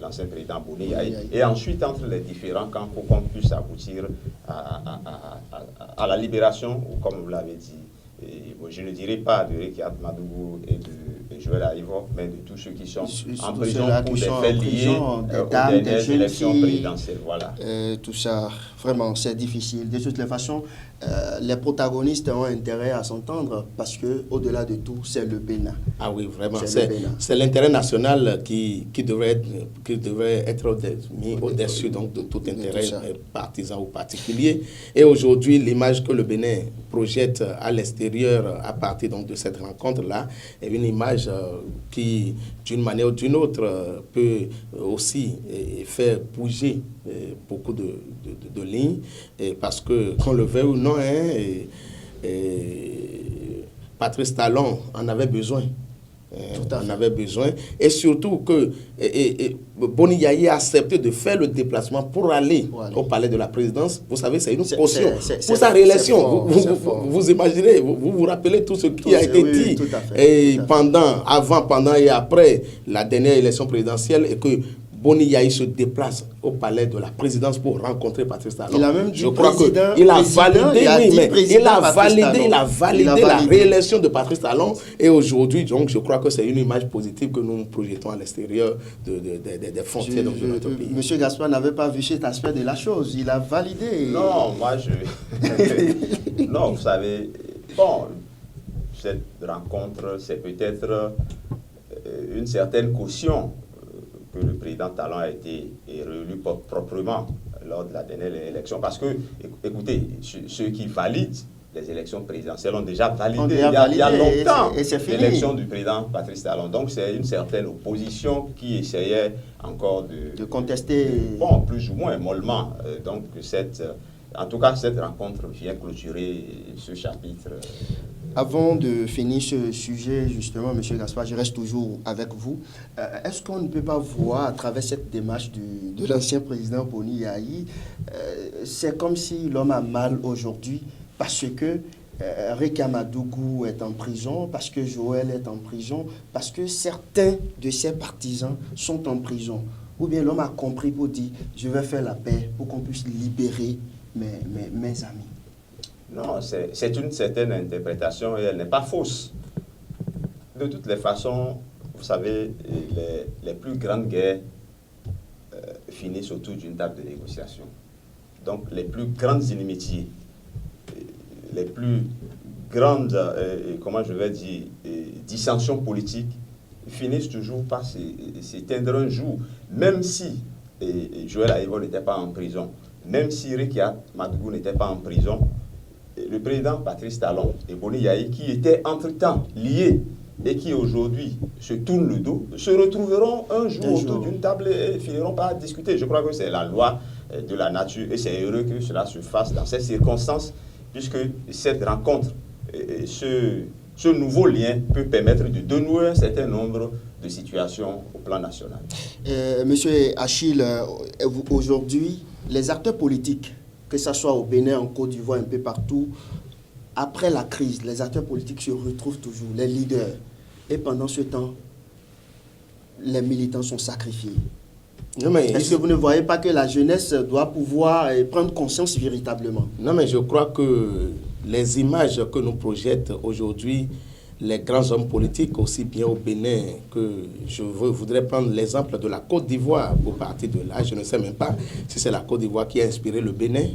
l'ancien président Boni Yaye, et ensuite entre les différents camps pour qu'on puisse aboutir à la libération, ou comme vous l'avez dit, je ne dirais pas de Rekiat Madougou et de Joël Aïvo, mais de tous ceux qui sont en prison pour des faits liés aux dernières élections présidentielles. Voilà. Tout ça, vraiment, c'est difficile. De toutes les façons, les protagonistes ont intérêt à s'entendre parce que, au-delà de tout, c'est le Bénin. Ah oui, vraiment, c'est l'intérêt national qui devrait être mis au-dessus donc de tout intérêt partisan ou particulier. Et aujourd'hui, l'image que le Bénin projette à l'extérieur à partir donc de cette rencontre-là est une image qui, d'une manière ou d'une autre, peut aussi faire bouger beaucoup de lignes, parce que, qu'on le veuille ou non, Patrice Talon en avait besoin. On avait besoin. Et surtout que Boni Yaye a accepté de faire le déplacement pour aller au palais de la présidence. Vous savez, c'est une caution pour sa réélection. Vous imaginez, vous rappelez tout ce qui a été dit avant, pendant et après la dernière élection présidentielle, et que Boni Yaye se déplace au palais de la présidence pour rencontrer Patrice Talon. Il a même dit je crois qu'il a validé la réélection de Patrice Talon. Et aujourd'hui, donc, je crois que c'est une image positive que nous projetons à l'extérieur des frontières de notre pays. Monsieur Gaspard n'avait pas vu cet aspect de la chose. Il a validé. Non, non, vous savez, bon, cette rencontre, c'est peut-être une certaine caution que le président Talon a été réélu proprement lors de la dernière élection. Parce que, écoutez, ceux qui valident les élections présidentielles ont déjà validé il y a longtemps l'élection du président Patrice Talon. Donc c'est une certaine opposition qui essayait encore de contester. Bon, plus ou moins mollement. Donc en tout cas, cette rencontre vient clôturer ce chapitre. Avant de finir ce sujet, justement, M. Gaspard, je reste toujours avec vous. Est-ce qu'on ne peut pas voir, à travers cette démarche de l'ancien président Boni Yaye, c'est comme si l'homme a mal aujourd'hui parce que Rekiat Madougou est en prison, parce que Joël est en prison, parce que certains de ses partisans sont en prison. Ou bien l'homme a compris pour dire, je vais faire la paix pour qu'on puisse libérer mes amis. Non, c'est une certaine interprétation et elle n'est pas fausse. De toutes les façons, vous savez, les plus grandes guerres finissent autour d'une table de négociation. Donc les plus grandes inimitiés, les plus grandes, dissensions politiques finissent toujours par s'éteindre un jour, même si Joël Aïvo n'était pas en prison, même si Rekiat Madougou n'était pas en prison. le président Patrice Talon et Boni Yahi, qui étaient entre-temps liés et qui aujourd'hui se tournent le dos, se retrouveront un jour autour d'une table et finiront par discuter. Je crois que c'est la loi de la nature et c'est heureux que cela se fasse dans ces circonstances, puisque cette rencontre, ce nouveau lien peut permettre de dénouer un certain nombre de situations au plan national. Monsieur Achille, aujourd'hui, les acteurs politiques, que ce soit au Bénin, en Côte d'Ivoire, un peu partout, après la crise, les acteurs politiques se retrouvent toujours, les leaders. Et pendant ce temps, les militants sont sacrifiés. Est-ce que vous ne voyez pas que la jeunesse doit pouvoir prendre conscience véritablement? Non, mais je crois que les images que nous projettent aujourd'hui, les grands hommes politiques, aussi bien au Bénin que je voudrais prendre l'exemple de la Côte d'Ivoire pour partir de là. Je ne sais même pas si c'est la Côte d'Ivoire qui a inspiré le Bénin.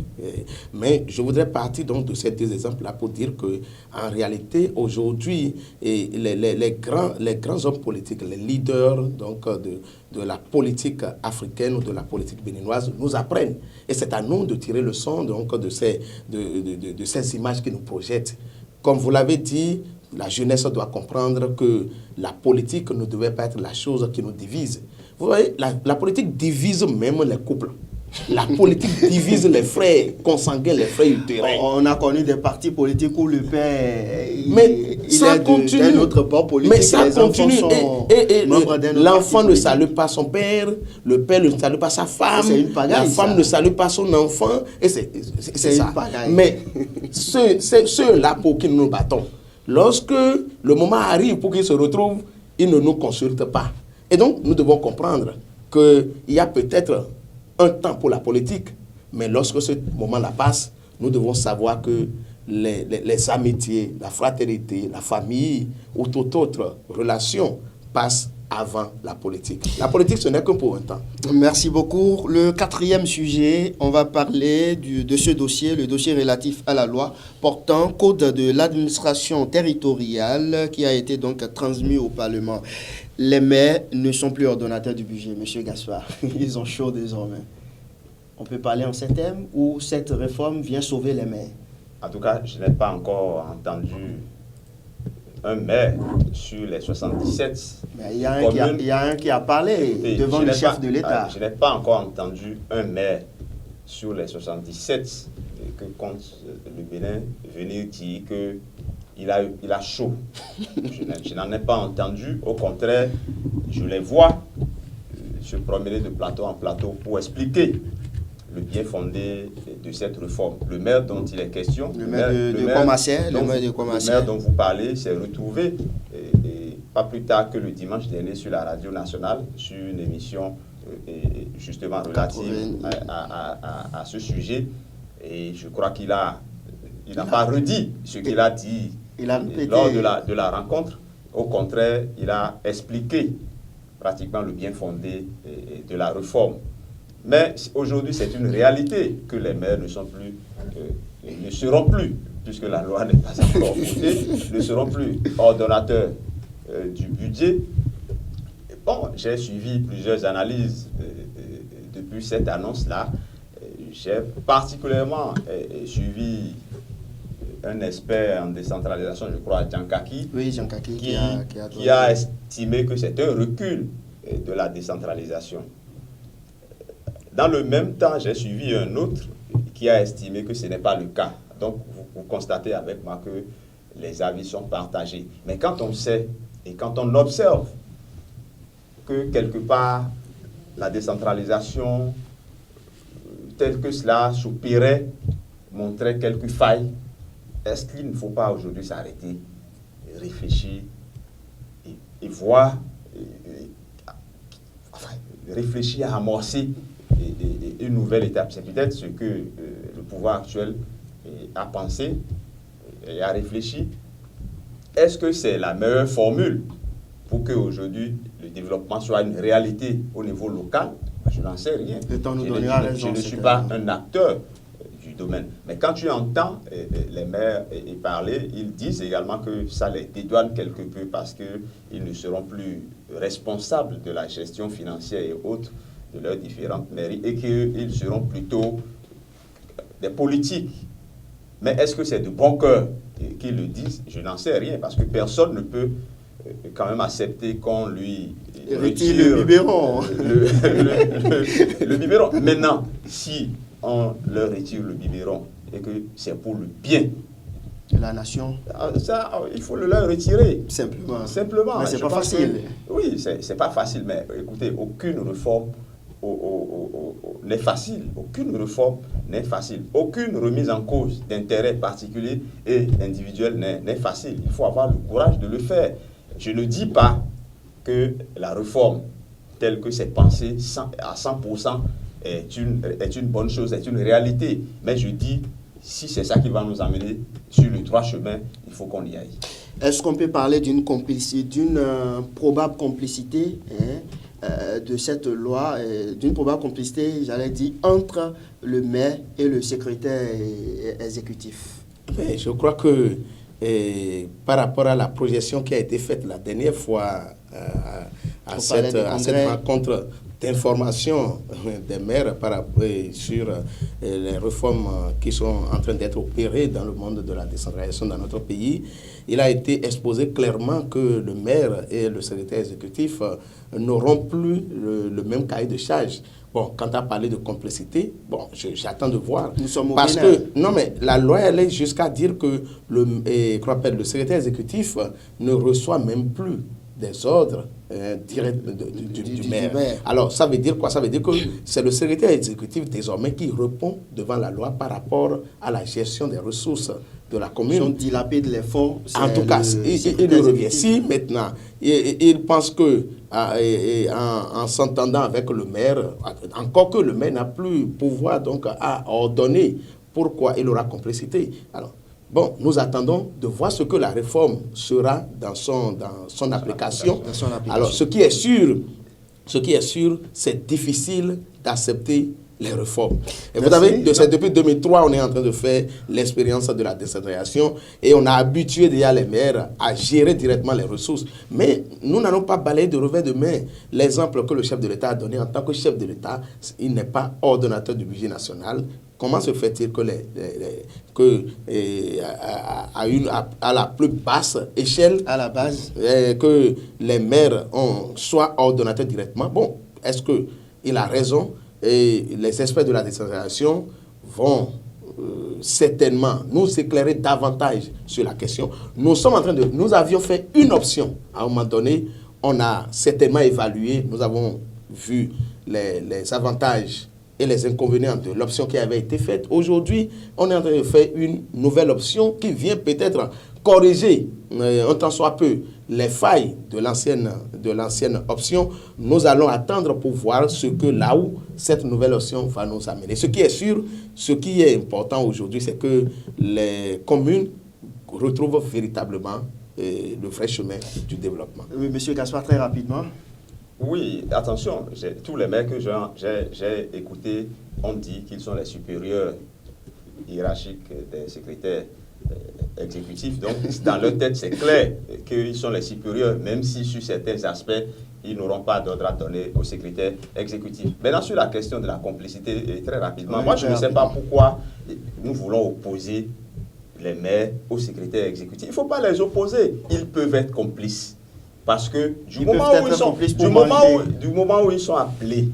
Mais je voudrais partir donc de ces deux exemples-là pour dire qu'en réalité, aujourd'hui, les grands hommes politiques, les leaders donc, de la politique africaine ou de la politique béninoise nous apprennent. Et c'est à nous de tirer le son donc, de ces images qui nous projettent. Comme vous l'avez dit, la jeunesse doit comprendre que la politique ne devait pas être la chose qui nous divise. Vous voyez, la politique divise même les couples. La politique divise les frères consanguins, les frères utérins. On a connu des partis politiques où le père il est d'un autre bord politique. Mais ça continue. Et l'enfant ne politique. salue pas son père, le père ne salue pas sa femme, la femme ne salue pas son enfant. Et c'est ça. Mais ceux-là pour qui nous nous battons, lorsque le moment arrive pour qu'ils se retrouvent, ils ne nous consultent pas. Et donc, nous devons comprendre qu'il y a peut-être un temps pour la politique, mais lorsque ce moment-là passe, nous devons savoir que les amitiés, la fraternité, la famille ou toute autre relation passent avant la politique. La politique, ce n'est que pour un temps. Merci beaucoup. Le quatrième sujet, on va parler de ce dossier, le dossier relatif à la loi portant code de l'administration territoriale qui a été donc transmis au Parlement. Les maires ne sont plus ordonnateurs du budget, M. Gaspard. Ils ont chaud désormais. On peut parler en ces termes où cette réforme vient sauver les maires. En tout cas, je n'ai pas encore entendu un maire sur les 77. Mais il y a un qui a parlé devant le chef de l'État. Je n'ai pas encore entendu un maire sur les 77 que compte le Bénin venir dire qu'il a chaud. Je n'en ai pas entendu. Au contraire, je les vois se promener de plateau en plateau pour expliquer le bien fondé de cette réforme. Le maire dont il est question, le maire dont vous parlez, s'est retrouvé et pas plus tard que le dimanche dernier sur la radio nationale, sur une émission justement relative à ce sujet. Et je crois qu'il n'a pas redit ce qu'il a dit lors de la rencontre. Au contraire, il a expliqué pratiquement le bien fondé de la réforme. Mais aujourd'hui, c'est une réalité que les maires ne seront plus, puisque la loi n'est pas encore votée, ne seront plus ordonnateurs du budget. Bon, j'ai suivi plusieurs analyses depuis cette annonce-là. J'ai particulièrement suivi un expert en décentralisation, je crois, Djankaki, qui a estimé que c'est un recul de la décentralisation. Dans le même temps, j'ai suivi un autre qui a estimé que ce n'est pas le cas. Donc, vous constatez avec moi que les avis sont partagés. Mais quand on sait et quand on observe que quelque part, la décentralisation, telle que cela soupirait, montrait quelques failles, est-ce qu'il ne faut pas aujourd'hui s'arrêter, réfléchir et voir, réfléchir à amorcer une nouvelle étape? C'est peut-être ce que le pouvoir actuel a pensé et a réfléchi. Est-ce que c'est la meilleure formule pour qu'aujourd'hui le développement soit une réalité au niveau local? Je n'en sais rien. Je ne suis pas un acteur du domaine. Mais quand tu entends les maires parler, ils disent également que ça les dédouane quelque peu parce qu'ils ne seront plus responsables de la gestion financière et autres de leurs différentes mairies et qu'ils seront plutôt des politiques. Mais est-ce que c'est de bon cœur qu'ils le disent? Je n'en sais rien, parce que personne ne peut quand même accepter qu'on lui retire le biberon. Le biberon. Maintenant, si on leur retire le biberon et que c'est pour le bien de la nation, ça, il faut le leur retirer. Simplement. Mais c'est pas facile. Oui, c'est pas facile, mais écoutez, aucune réforme n'est facile. Aucune réforme n'est facile. Aucune remise en cause d'intérêts particuliers et individuels n'est facile. Il faut avoir le courage de le faire. Je ne dis pas que la réforme telle que c'est pensé à 100% est une bonne chose, est une réalité. Mais je dis, si c'est ça qui va nous amener sur le droit chemin, il faut qu'on y aille. Est-ce qu'on peut parler d'une probable complicité de cette loi, d'une probable complicité, j'allais dire, entre le maire et le secrétaire exécutif? Mais je crois que par rapport à la projection qui a été faite la dernière fois à cette rencontre d'information des maires sur les réformes qui sont en train d'être opérées dans le monde de la décentralisation dans notre pays, il a été exposé clairement que le maire et le secrétaire exécutif n'auront plus le même cahier de charge. Bon, quand tu as parlé de complicité, bon, j'attends de voir. Nous sommes parce que, non, mais la loi, elle est jusqu'à dire que le secrétaire exécutif ne reçoit même plus des ordres directs du maire. Alors, ça veut dire quoi? Ça veut dire que c'est le secrétaire exécutif désormais qui répond devant la loi par rapport à la gestion des ressources de la commune. Ils ont dilapidé les fonds. En tout cas, il le revient. Si maintenant, il pense que en s'entendant avec le maire, encore que le maire n'a plus pouvoir donc à ordonner, pourquoi il aura complicité? Alors, bon, nous attendons de voir ce que la réforme sera dans son application. Alors, ce qui est sûr, c'est difficile d'accepter les réformes. Et vous savez, depuis 2003, on est en train de faire l'expérience de la décentralisation et on a habitué déjà les maires à gérer directement les ressources. Mais nous n'allons pas balayer de revers de main l'exemple que le chef de l'État a donné. En tant que chef de l'État, il n'est pas ordonnateur du budget national. Comment se fait-il que à la plus basse échelle, à la base, que les maires soient ordonnateurs directement? Bon, est-ce qu'il a raison? Et les experts de la décentralisation vont certainement nous éclairer davantage sur la question. Nous avions fait une option. À un moment donné, on a certainement évalué, nous avons vu les avantages et les inconvénients de l'option qui avait été faite. Aujourd'hui, on est en train de faire une nouvelle option qui vient peut-être corriger un tant soit peu les failles de l'ancienne option. Nous allons attendre pour voir là où cette nouvelle option va nous amener. Ce qui est sûr, ce qui est important aujourd'hui, c'est que les communes retrouvent véritablement le vrai chemin du développement. Oui, Monsieur Gaspard, très rapidement. Oui, attention, tous les maires que j'ai écoutés ont dit qu'ils sont les supérieurs hiérarchiques des secrétaires exécutifs. Donc, dans leur tête, c'est clair qu'ils sont les supérieurs, même si sur certains aspects, ils n'auront pas d'ordre à donner au secrétaire exécutif. Maintenant, sur la question de la complicité, très rapidement, moi, je ne sais pas pourquoi nous voulons opposer les maires au secrétaire exécutif. Il ne faut pas les opposer. Ils peuvent être complices. Parce que du moment où ils sont appelés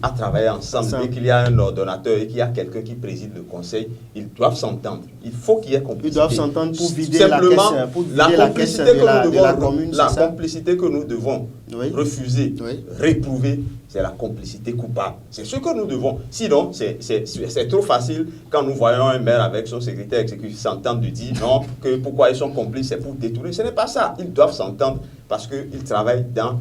à travailler ensemble et qu'il y a un ordonnateur et qu'il y a quelqu'un qui préside le conseil, ils doivent s'entendre. Il faut qu'il y ait complicité. Ils doivent s'entendre pour vider la caisse de la commune. La complicité que nous devons refuser, réprouver, c'est la complicité coupable. C'est ce que nous devons. Sinon, c'est trop facile quand nous voyons un maire avec son secrétaire exécutif s'entendre de dire non, que pourquoi ils sont complices, c'est pour détourner. Ce n'est pas ça. Ils doivent s'entendre parce qu'ils travaillent dans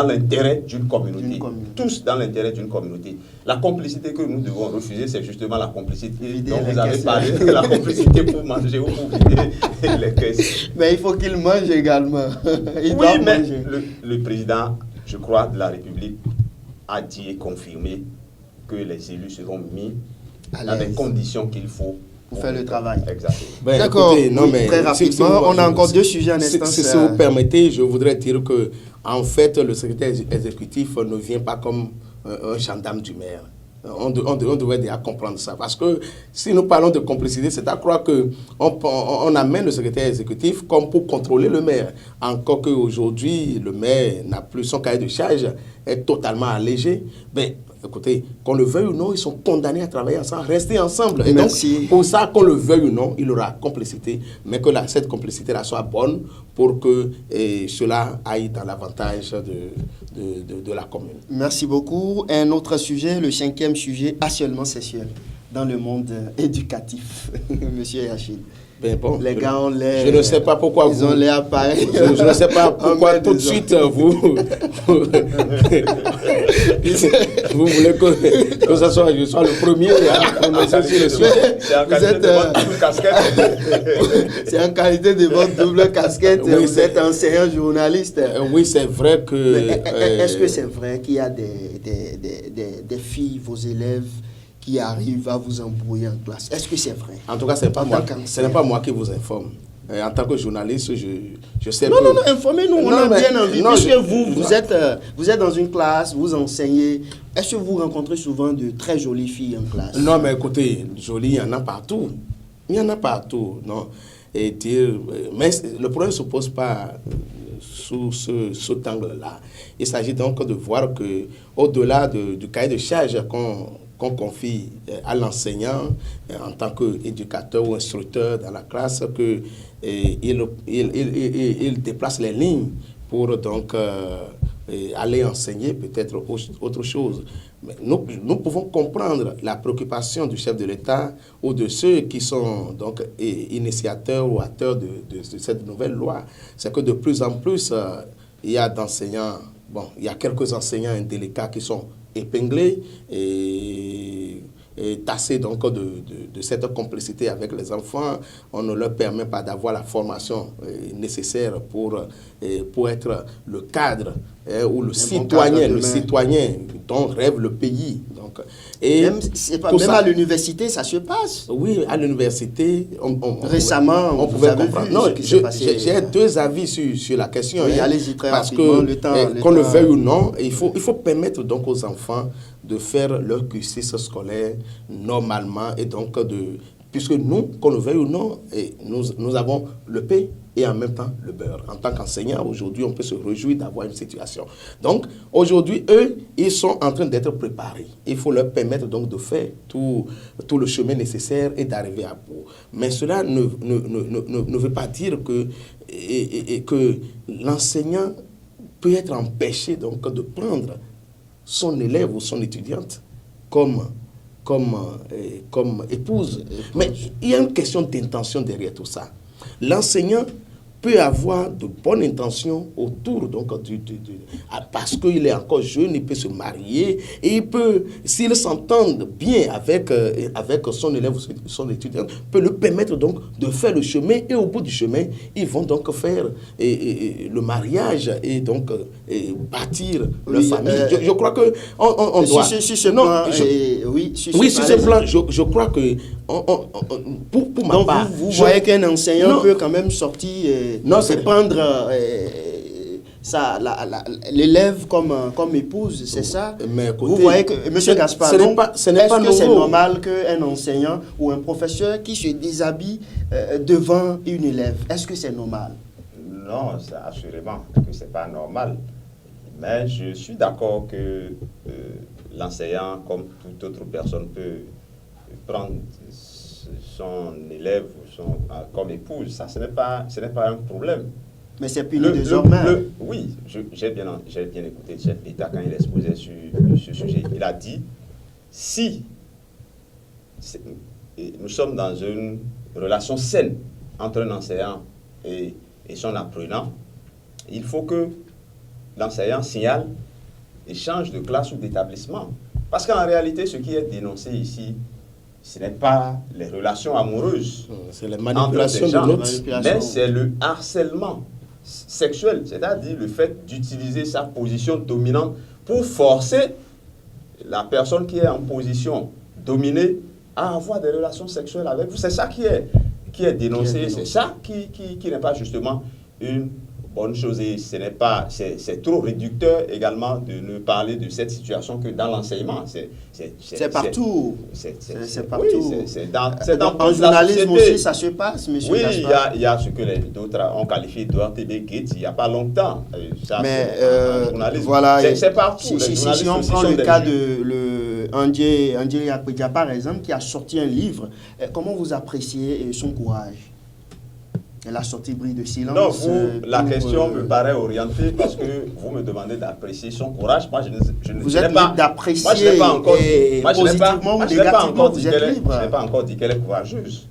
l'intérêt d'une communauté. Tous dans l'intérêt d'une communauté. La complicité que nous devons refuser, c'est justement la complicité dont vous avez parlé, la complicité pour manger ou pour vider les caisses. Mais il faut qu'ils mangent également. Oui, mais le président, je crois, de la République a dit et confirmé que les élus seront mis dans les conditions qu'il faut pour faire le travail. Exactement. Ben, d'accord, écoutez, très rapidement, on a encore deux sujets en instance. Si vous permettez, je voudrais dire que, en fait, le secrétaire exécutif ne vient pas comme un gendarme du maire. On devrait déjà comprendre ça. Parce que si nous parlons de complicité, c'est à croire qu'on amène le secrétaire exécutif comme pour contrôler le maire. Encore qu'aujourd'hui, le maire n'a plus son cahier de charge, est totalement allégé. Ben, écoutez, qu'on le veuille ou non, ils sont condamnés à travailler ensemble, rester ensemble. Et Merci. donc, pour ça, qu'on le veuille ou non, il y aura complicité, mais que cette complicité-là soit bonne pour que cela aille dans l'avantage de la commune. Merci beaucoup. Un autre sujet, le 5e sujet, harcèlement sexuel dans le monde éducatif. Monsieur Yachid. Ben bon, Les gars ont l'air... Je ne sais pas pourquoi ils ont l'air pareil. Je ne sais pas pourquoi tout de suite vous voulez que je sois le premier à prononcer sur le sujet. C'est en qualité de votre double casquette. C'est en qualité de votre double casquette. Oui, vous êtes enseignant journaliste. Oui, c'est vrai que... Est-ce que c'est vrai qu'il y a des filles, vos élèves, qui arrivent à vous embrouiller en classe? Est-ce que c'est vrai? En tout cas, ce n'est pas moi qui vous informe. En tant que journaliste, je sais non, informez-nous, on a bien envie. Puisque vous êtes dans une classe, vous enseignez, est-ce que vous rencontrez souvent de très jolies filles en classe? Non, mais écoutez, jolies, il y en a partout. Il y en a partout, non. Mais le problème ne se pose pas sous cet angle-là. Il s'agit donc de voir qu'au-delà du cahier de charge qu'on confie à l'enseignant en tant qu'éducateur ou instructeur dans la classe, qu'il déplace les lignes pour donc aller enseigner peut-être autre chose. Mais nous pouvons comprendre la préoccupation du chef de l'État ou de ceux qui sont donc initiateurs ou acteurs de cette nouvelle loi. C'est que de plus en plus, il y a d'enseignants, il y a quelques enseignants indélicats qui sont épinglés et tassés donc de cette complicité avec les enfants. On ne leur permet pas d'avoir la formation nécessaire pour être le cadre ou le citoyen dont rêve le pays. Donc, même à l'université, ça se passe. Oui, à l'université, récemment, on pouvait comprendre. Non, j'ai deux avis sur la question. Oui, allez-y très parce rapidement, que, qu'on le veuille ou non, il faut permettre donc aux enfants de faire leur cursus scolaire normalement et donc puisque nous, qu'on le veuille ou non, nous avons le pain et en même temps le beurre. En tant qu'enseignant, aujourd'hui, on peut se réjouir d'avoir une situation. Donc, aujourd'hui, eux, ils sont en train d'être préparés. Il faut leur permettre donc de faire tout le chemin nécessaire et d'arriver à bout. Mais cela ne veut pas dire que l'enseignant peut être empêché donc de prendre son élève ou son étudiante comme épouse. Mais il y a une question d'intention derrière tout ça. L'enseignant peut avoir de bonnes intentions autour donc parce qu'il est encore jeune, il peut se marier et il peut, s'il s'entend bien avec son élève ou son étudiant, peut le permettre donc de faire le chemin et au bout du chemin, ils vont donc faire le mariage et donc bâtir leur famille. Je crois que on doit... Sur ce plan, je crois que pour ma part... Vous voyez qu'un enseignant peut quand même sortir et prendre l'élève comme épouse, c'est ça? Mais écoutez, vous voyez que, M. Gaspard, est-ce que c'est normal qu'un enseignant ou un professeur qui se déshabille devant une élève, est-ce que c'est normal? Non, assurément que ce n'est pas normal. Mais je suis d'accord que l'enseignant, comme toute autre personne, peut prendre son élève comme épouse. Ça, ce n'est pas un problème. Mais c'est puni désormais. Oui, j'ai bien écouté le chef d'État quand il exposait sur ce sujet. Il a dit, si nous sommes dans une relation saine entre un enseignant et son apprenant, il faut que l'enseignant signale et change de classe ou d'établissement. Parce qu'en réalité, ce qui est dénoncé ici, ce n'est pas les relations amoureuses, c'est la manipulation de l'autre, mais c'est le harcèlement sexuel, c'est-à-dire le fait d'utiliser sa position dominante pour forcer la personne qui est en position dominée à avoir des relations sexuelles avec vous. C'est ça qui est dénoncé, c'est ça qui n'est pas justement une bonne chose et ce n'est pas, c'est trop réducteur également de ne parler de cette situation que dans l'enseignement. C'est partout. C'est partout. Oui, c'est dans en journalisme aussi, ça se passe, monsieur. Oui, il y a ce que d'autres ont qualifié d'Ortébé Gates il n'y a pas longtemps. Ça, mais voilà, c'est partout. Si on prend le cas de Andjé Akpedia, par exemple, qui a sorti un livre, comment vous appréciez son courage? Elle a sorti Bris de silence. Non, la question me paraît orientée parce que vous me demandez d'apprécier son courage. Moi, je ne vous êtes pas d'apprécier. Moi, je n'ai pas encore positivement ou négativement, vous êtes libre. Je n'ai pas encore dit qu'elle est courageuse.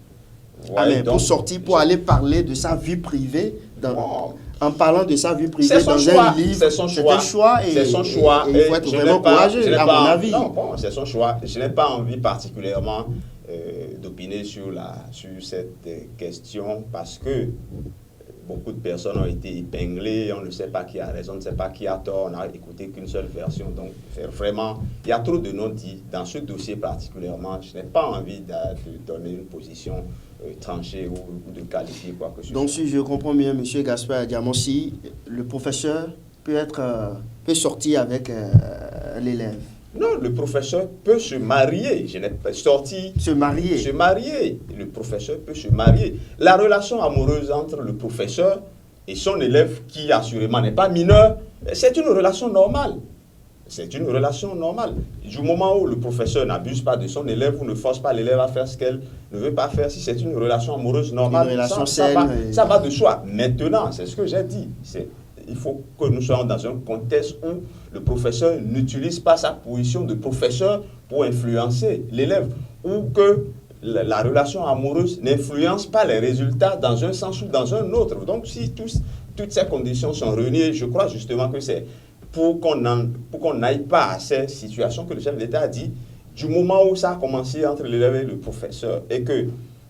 Mais pour sortir, pour aller parler de sa vie privée, en parlant de sa vie privée dans un livre, c'est son choix. C'est son choix. Et il faut être vraiment courageux, à mon avis. Non, bon, c'est son choix. Je n'ai pas envie particulièrement d'opiner sur cette question parce que beaucoup de personnes ont été épinglées, on ne sait pas qui a raison, on ne sait pas qui a tort, on n'a écouté qu'une seule version. Donc, vraiment, il y a trop de non-dits dans ce dossier particulièrement. Je n'ai pas envie de donner une position tranchée ou de qualifier quoi que ce soit. Donc, si je comprends bien, M. Gaspard Diamossi, le professeur peut sortir avec l'élève. Non, le professeur peut se marier. Je n'ai pas sorti. Se marier. Se marier. Le professeur peut se marier. La relation amoureuse entre le professeur et son élève, qui assurément n'est pas mineur, c'est une relation normale. C'est une relation normale. Du moment où le professeur n'abuse pas de son élève ou ne force pas l'élève à faire ce qu'elle ne veut pas faire, si c'est une relation amoureuse normale, ça va de soi. Maintenant, c'est ce que j'ai dit. Il faut que nous soyons dans un contexte où le professeur n'utilise pas sa position de professeur pour influencer l'élève, ou que la relation amoureuse n'influence pas les résultats dans un sens ou dans un autre. Donc, si toutes ces conditions sont réunies, je crois justement que c'est pour qu'on n'aille pas à ces situations que le chef d'État a dit, du moment où ça a commencé entre l'élève et le professeur, et que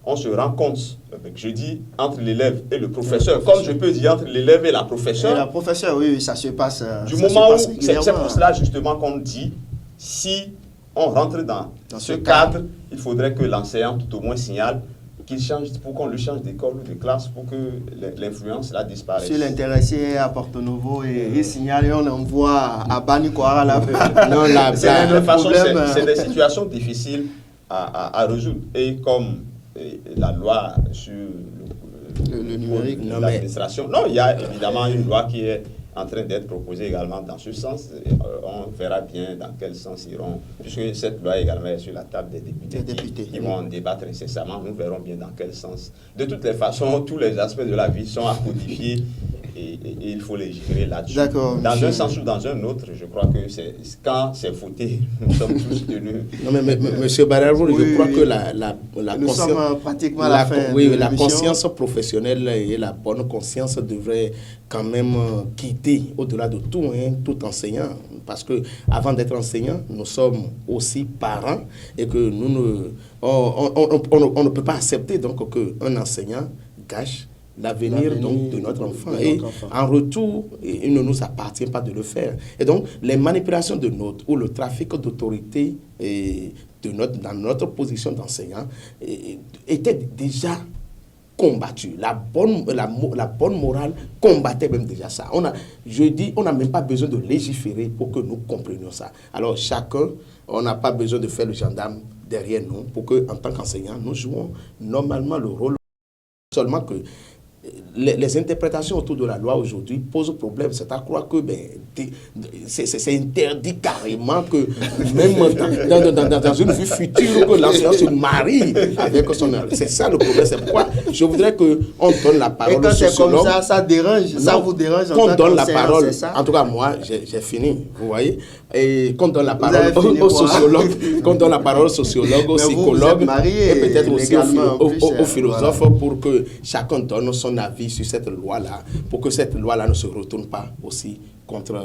on se rend compte, je dis, entre l'élève et le professeur, comme je peux dire entre l'élève et la professeure. Et la professeure, oui, ça se passe. Du moment où, c'est pour cela justement qu'on dit, si on rentre dans ce cadre, il faudrait que l'enseignant tout au moins signale qu'il change, pour qu'on lui change d'école ou de classe, pour que l'influence là disparaisse. Si l'intéressé à Porto Novo et il signale et on l'envoie à Bani Kouara là-bas. Non, là, de toute façon, c'est des situations difficiles à résoudre. Et comme la loi sur le numérique, l'administration. Non, il y a évidemment une loi qui est en train d'être proposée également dans ce sens. On verra bien dans quel sens iront, puisque cette loi également est sur la table des députés qui vont en débattre incessamment. Nous verrons bien dans quel sens. De toutes les façons, tous les aspects de la vie sont à codifier et il faut les gérer là-dessus. Dans un sens ou dans un autre, je crois que quand c'est fauté, nous sommes tous tenus. Non, mais M. Barrero, je crois que la nous sommes pratiquement à la fin. Oui, la conscience professionnelle et la bonne conscience devraient quand même quitter au-delà de tout, tout enseignant. Parce que avant d'être enseignant, nous sommes aussi parents et que on ne peut pas accepter donc qu'un enseignant gâche l'avenir de notre enfant. En retour, il ne nous appartient pas de le faire. Et donc, les manipulations de notes ou le trafic d'autorité dans notre position d'enseignant étaient déjà combattus. La bonne morale combattait même déjà ça. On n'a même pas besoin de légiférer pour que nous comprenions ça. Alors, chacun, on n'a pas besoin de faire le gendarme derrière nous pour que, en tant qu'enseignant, nous jouons normalement le rôle. Seulement que les interprétations autour de la loi aujourd'hui posent problème. C'est à croire que c'est interdit carrément que même dans une vie future, que l'enseignant se marie avec son... C'est ça le problème. C'est pourquoi je voudrais qu'on donne la parole au sociologue. Et quand c'est comme ça dérange. Ça vous dérange qu'on donne la parole. En tout cas, moi, j'ai fini. Vous voyez. Et qu'on donne la parole aux sociologues, qu'on donne la parole aux sociologues, aux psychologues, et peut-être aussi aux philosophes, pour que chacun donne son avis sur cette loi-là, pour que cette loi-là ne se retourne pas aussi contre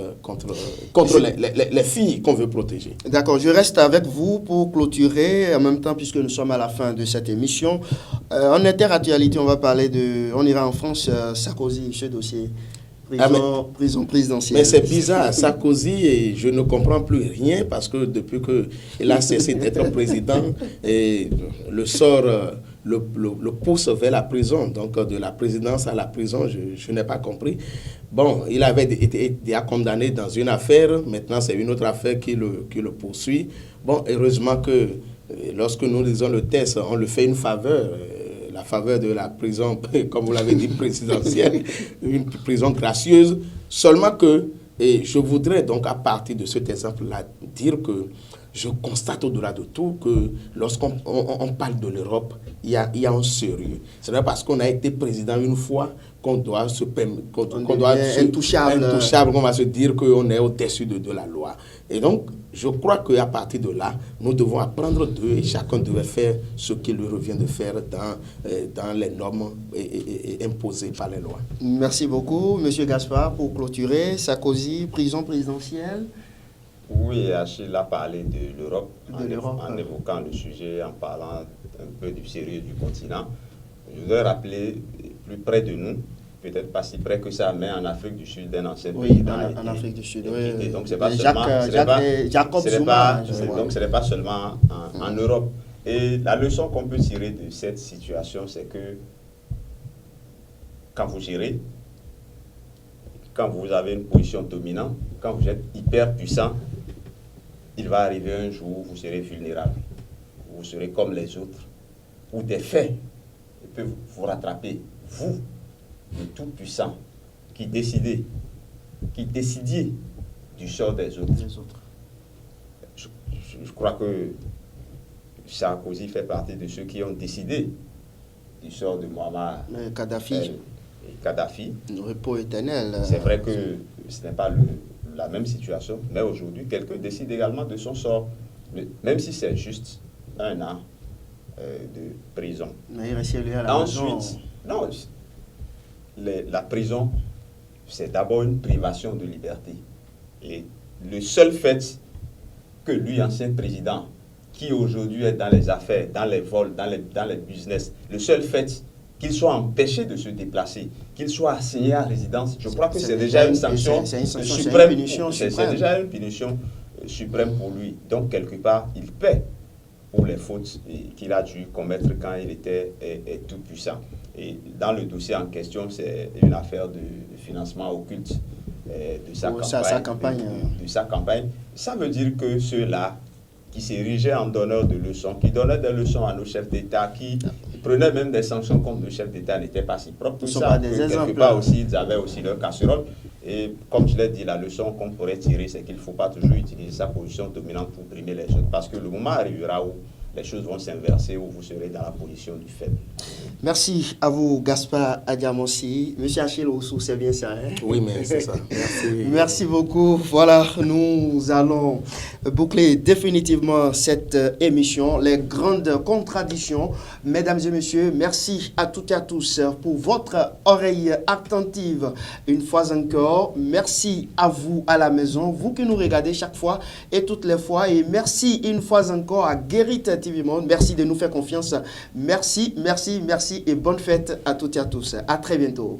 les filles qu'on veut protéger. D'accord, je reste avec vous pour clôturer, en même temps, puisque nous sommes à la fin de cette émission. En interactualité, on ira en France, Sarkozy, ce dossier. Prison présidentielle. Mais c'est bizarre, Sarkozy, et je ne comprends plus rien parce que depuis qu'il a cessé d'être président, et le sort le pousse vers la prison. Donc, de la présidence à la prison, je n'ai pas compris. Bon, il avait été condamné dans une affaire. Maintenant, c'est une autre affaire qui le poursuit. Bon, heureusement que lorsque nous lisons le texte, on le fait une faveur. La faveur de la prison, comme vous l'avez dit, présidentielle, une prison gracieuse. Seulement que, et je voudrais donc à partir de cet exemple-là dire que je constate au-delà de tout que lorsqu'on parle de l'Europe, il y a un sérieux. Ce n'est pas parce qu'on a été président une fois qu'on doit se intouchable, qu'on va se dire qu'on est au-dessus de la loi. Et donc, je crois qu'à partir de là, nous devons apprendre d'eux et chacun devait faire ce qu'il lui revient de faire dans les normes imposées par les lois. Merci beaucoup, M. Gaspard, pour clôturer. Sarkozy, prison présidentielle. Oui, Achille a parlé de l'Europe en évoquant le sujet, en parlant un peu du sérieux du continent. Je voudrais rappeler, plus près de nous, peut-être pas si près que ça, mais en Afrique du Sud, un ancien président. En Afrique du Sud, oui. Donc, c'est pas seulement. Jacob Zuma. Donc, ce n'est pas seulement en Europe. Et la leçon qu'on peut tirer de cette situation, c'est que quand vous gérez, quand vous avez une position dominante, quand vous êtes hyper puissant, il va arriver un jour où vous serez vulnérable. Vous serez comme les autres. Ou des faits peuvent vous rattraper. Vous, le tout-puissant, qui décidiez du sort des autres. Je crois que Sarkozy fait partie de ceux qui ont décidé du sort de Muammar Kadhafi. Le repos éternel. C'est vrai que ce n'est pas la même situation, mais aujourd'hui, quelqu'un décide également de son sort, même si c'est juste 1 an de prison. Mais il reste lui à la maison. Ensuite, non, la prison, c'est d'abord une privation de liberté. Et le seul fait que lui, ancien président, qui aujourd'hui est dans les affaires, dans les vols, dans les business, le seul fait qu'il soit empêché de se déplacer, qu'il soit assigné à résidence, je crois que c'est déjà une sanction suprême. C'est déjà une punition suprême pour lui. Donc, quelque part, il paie pour les fautes qu'il a dû commettre quand il était tout puissant. Et dans le dossier en question, c'est une affaire de financement occulte de sa campagne. Ça veut dire que ceux-là qui s'érigeaient en donneurs de leçons, qui donnaient des leçons à nos chefs d'État, qui prenaient même des sanctions contre le chef d'État, n'étaient pas si propres. Tout ça, quelque part aussi, ils avaient aussi leur casserole. Et comme je l'ai dit, la leçon qu'on pourrait tirer, c'est qu'il ne faut pas toujours utiliser sa position dominante pour brimer les autres, parce que le moment arrivera où les choses vont s'inverser, où vous serez dans la position du faible. Merci à vous, Gaspard Adiamonsi. Monsieur Achille Oussou, c'est bien ça, hein? Oui, mais c'est ça. Merci. Merci beaucoup. Voilà, nous allons boucler définitivement cette émission, les grandes contradictions. Mesdames et messieurs, merci à toutes et à tous pour votre oreille attentive une fois encore. Merci à vous à la maison, vous qui nous regardez chaque fois et toutes les fois. Et merci une fois encore à Guérit TV Monde. Merci de nous faire confiance. Merci, merci, merci et bonne fête à toutes et à tous. À très bientôt.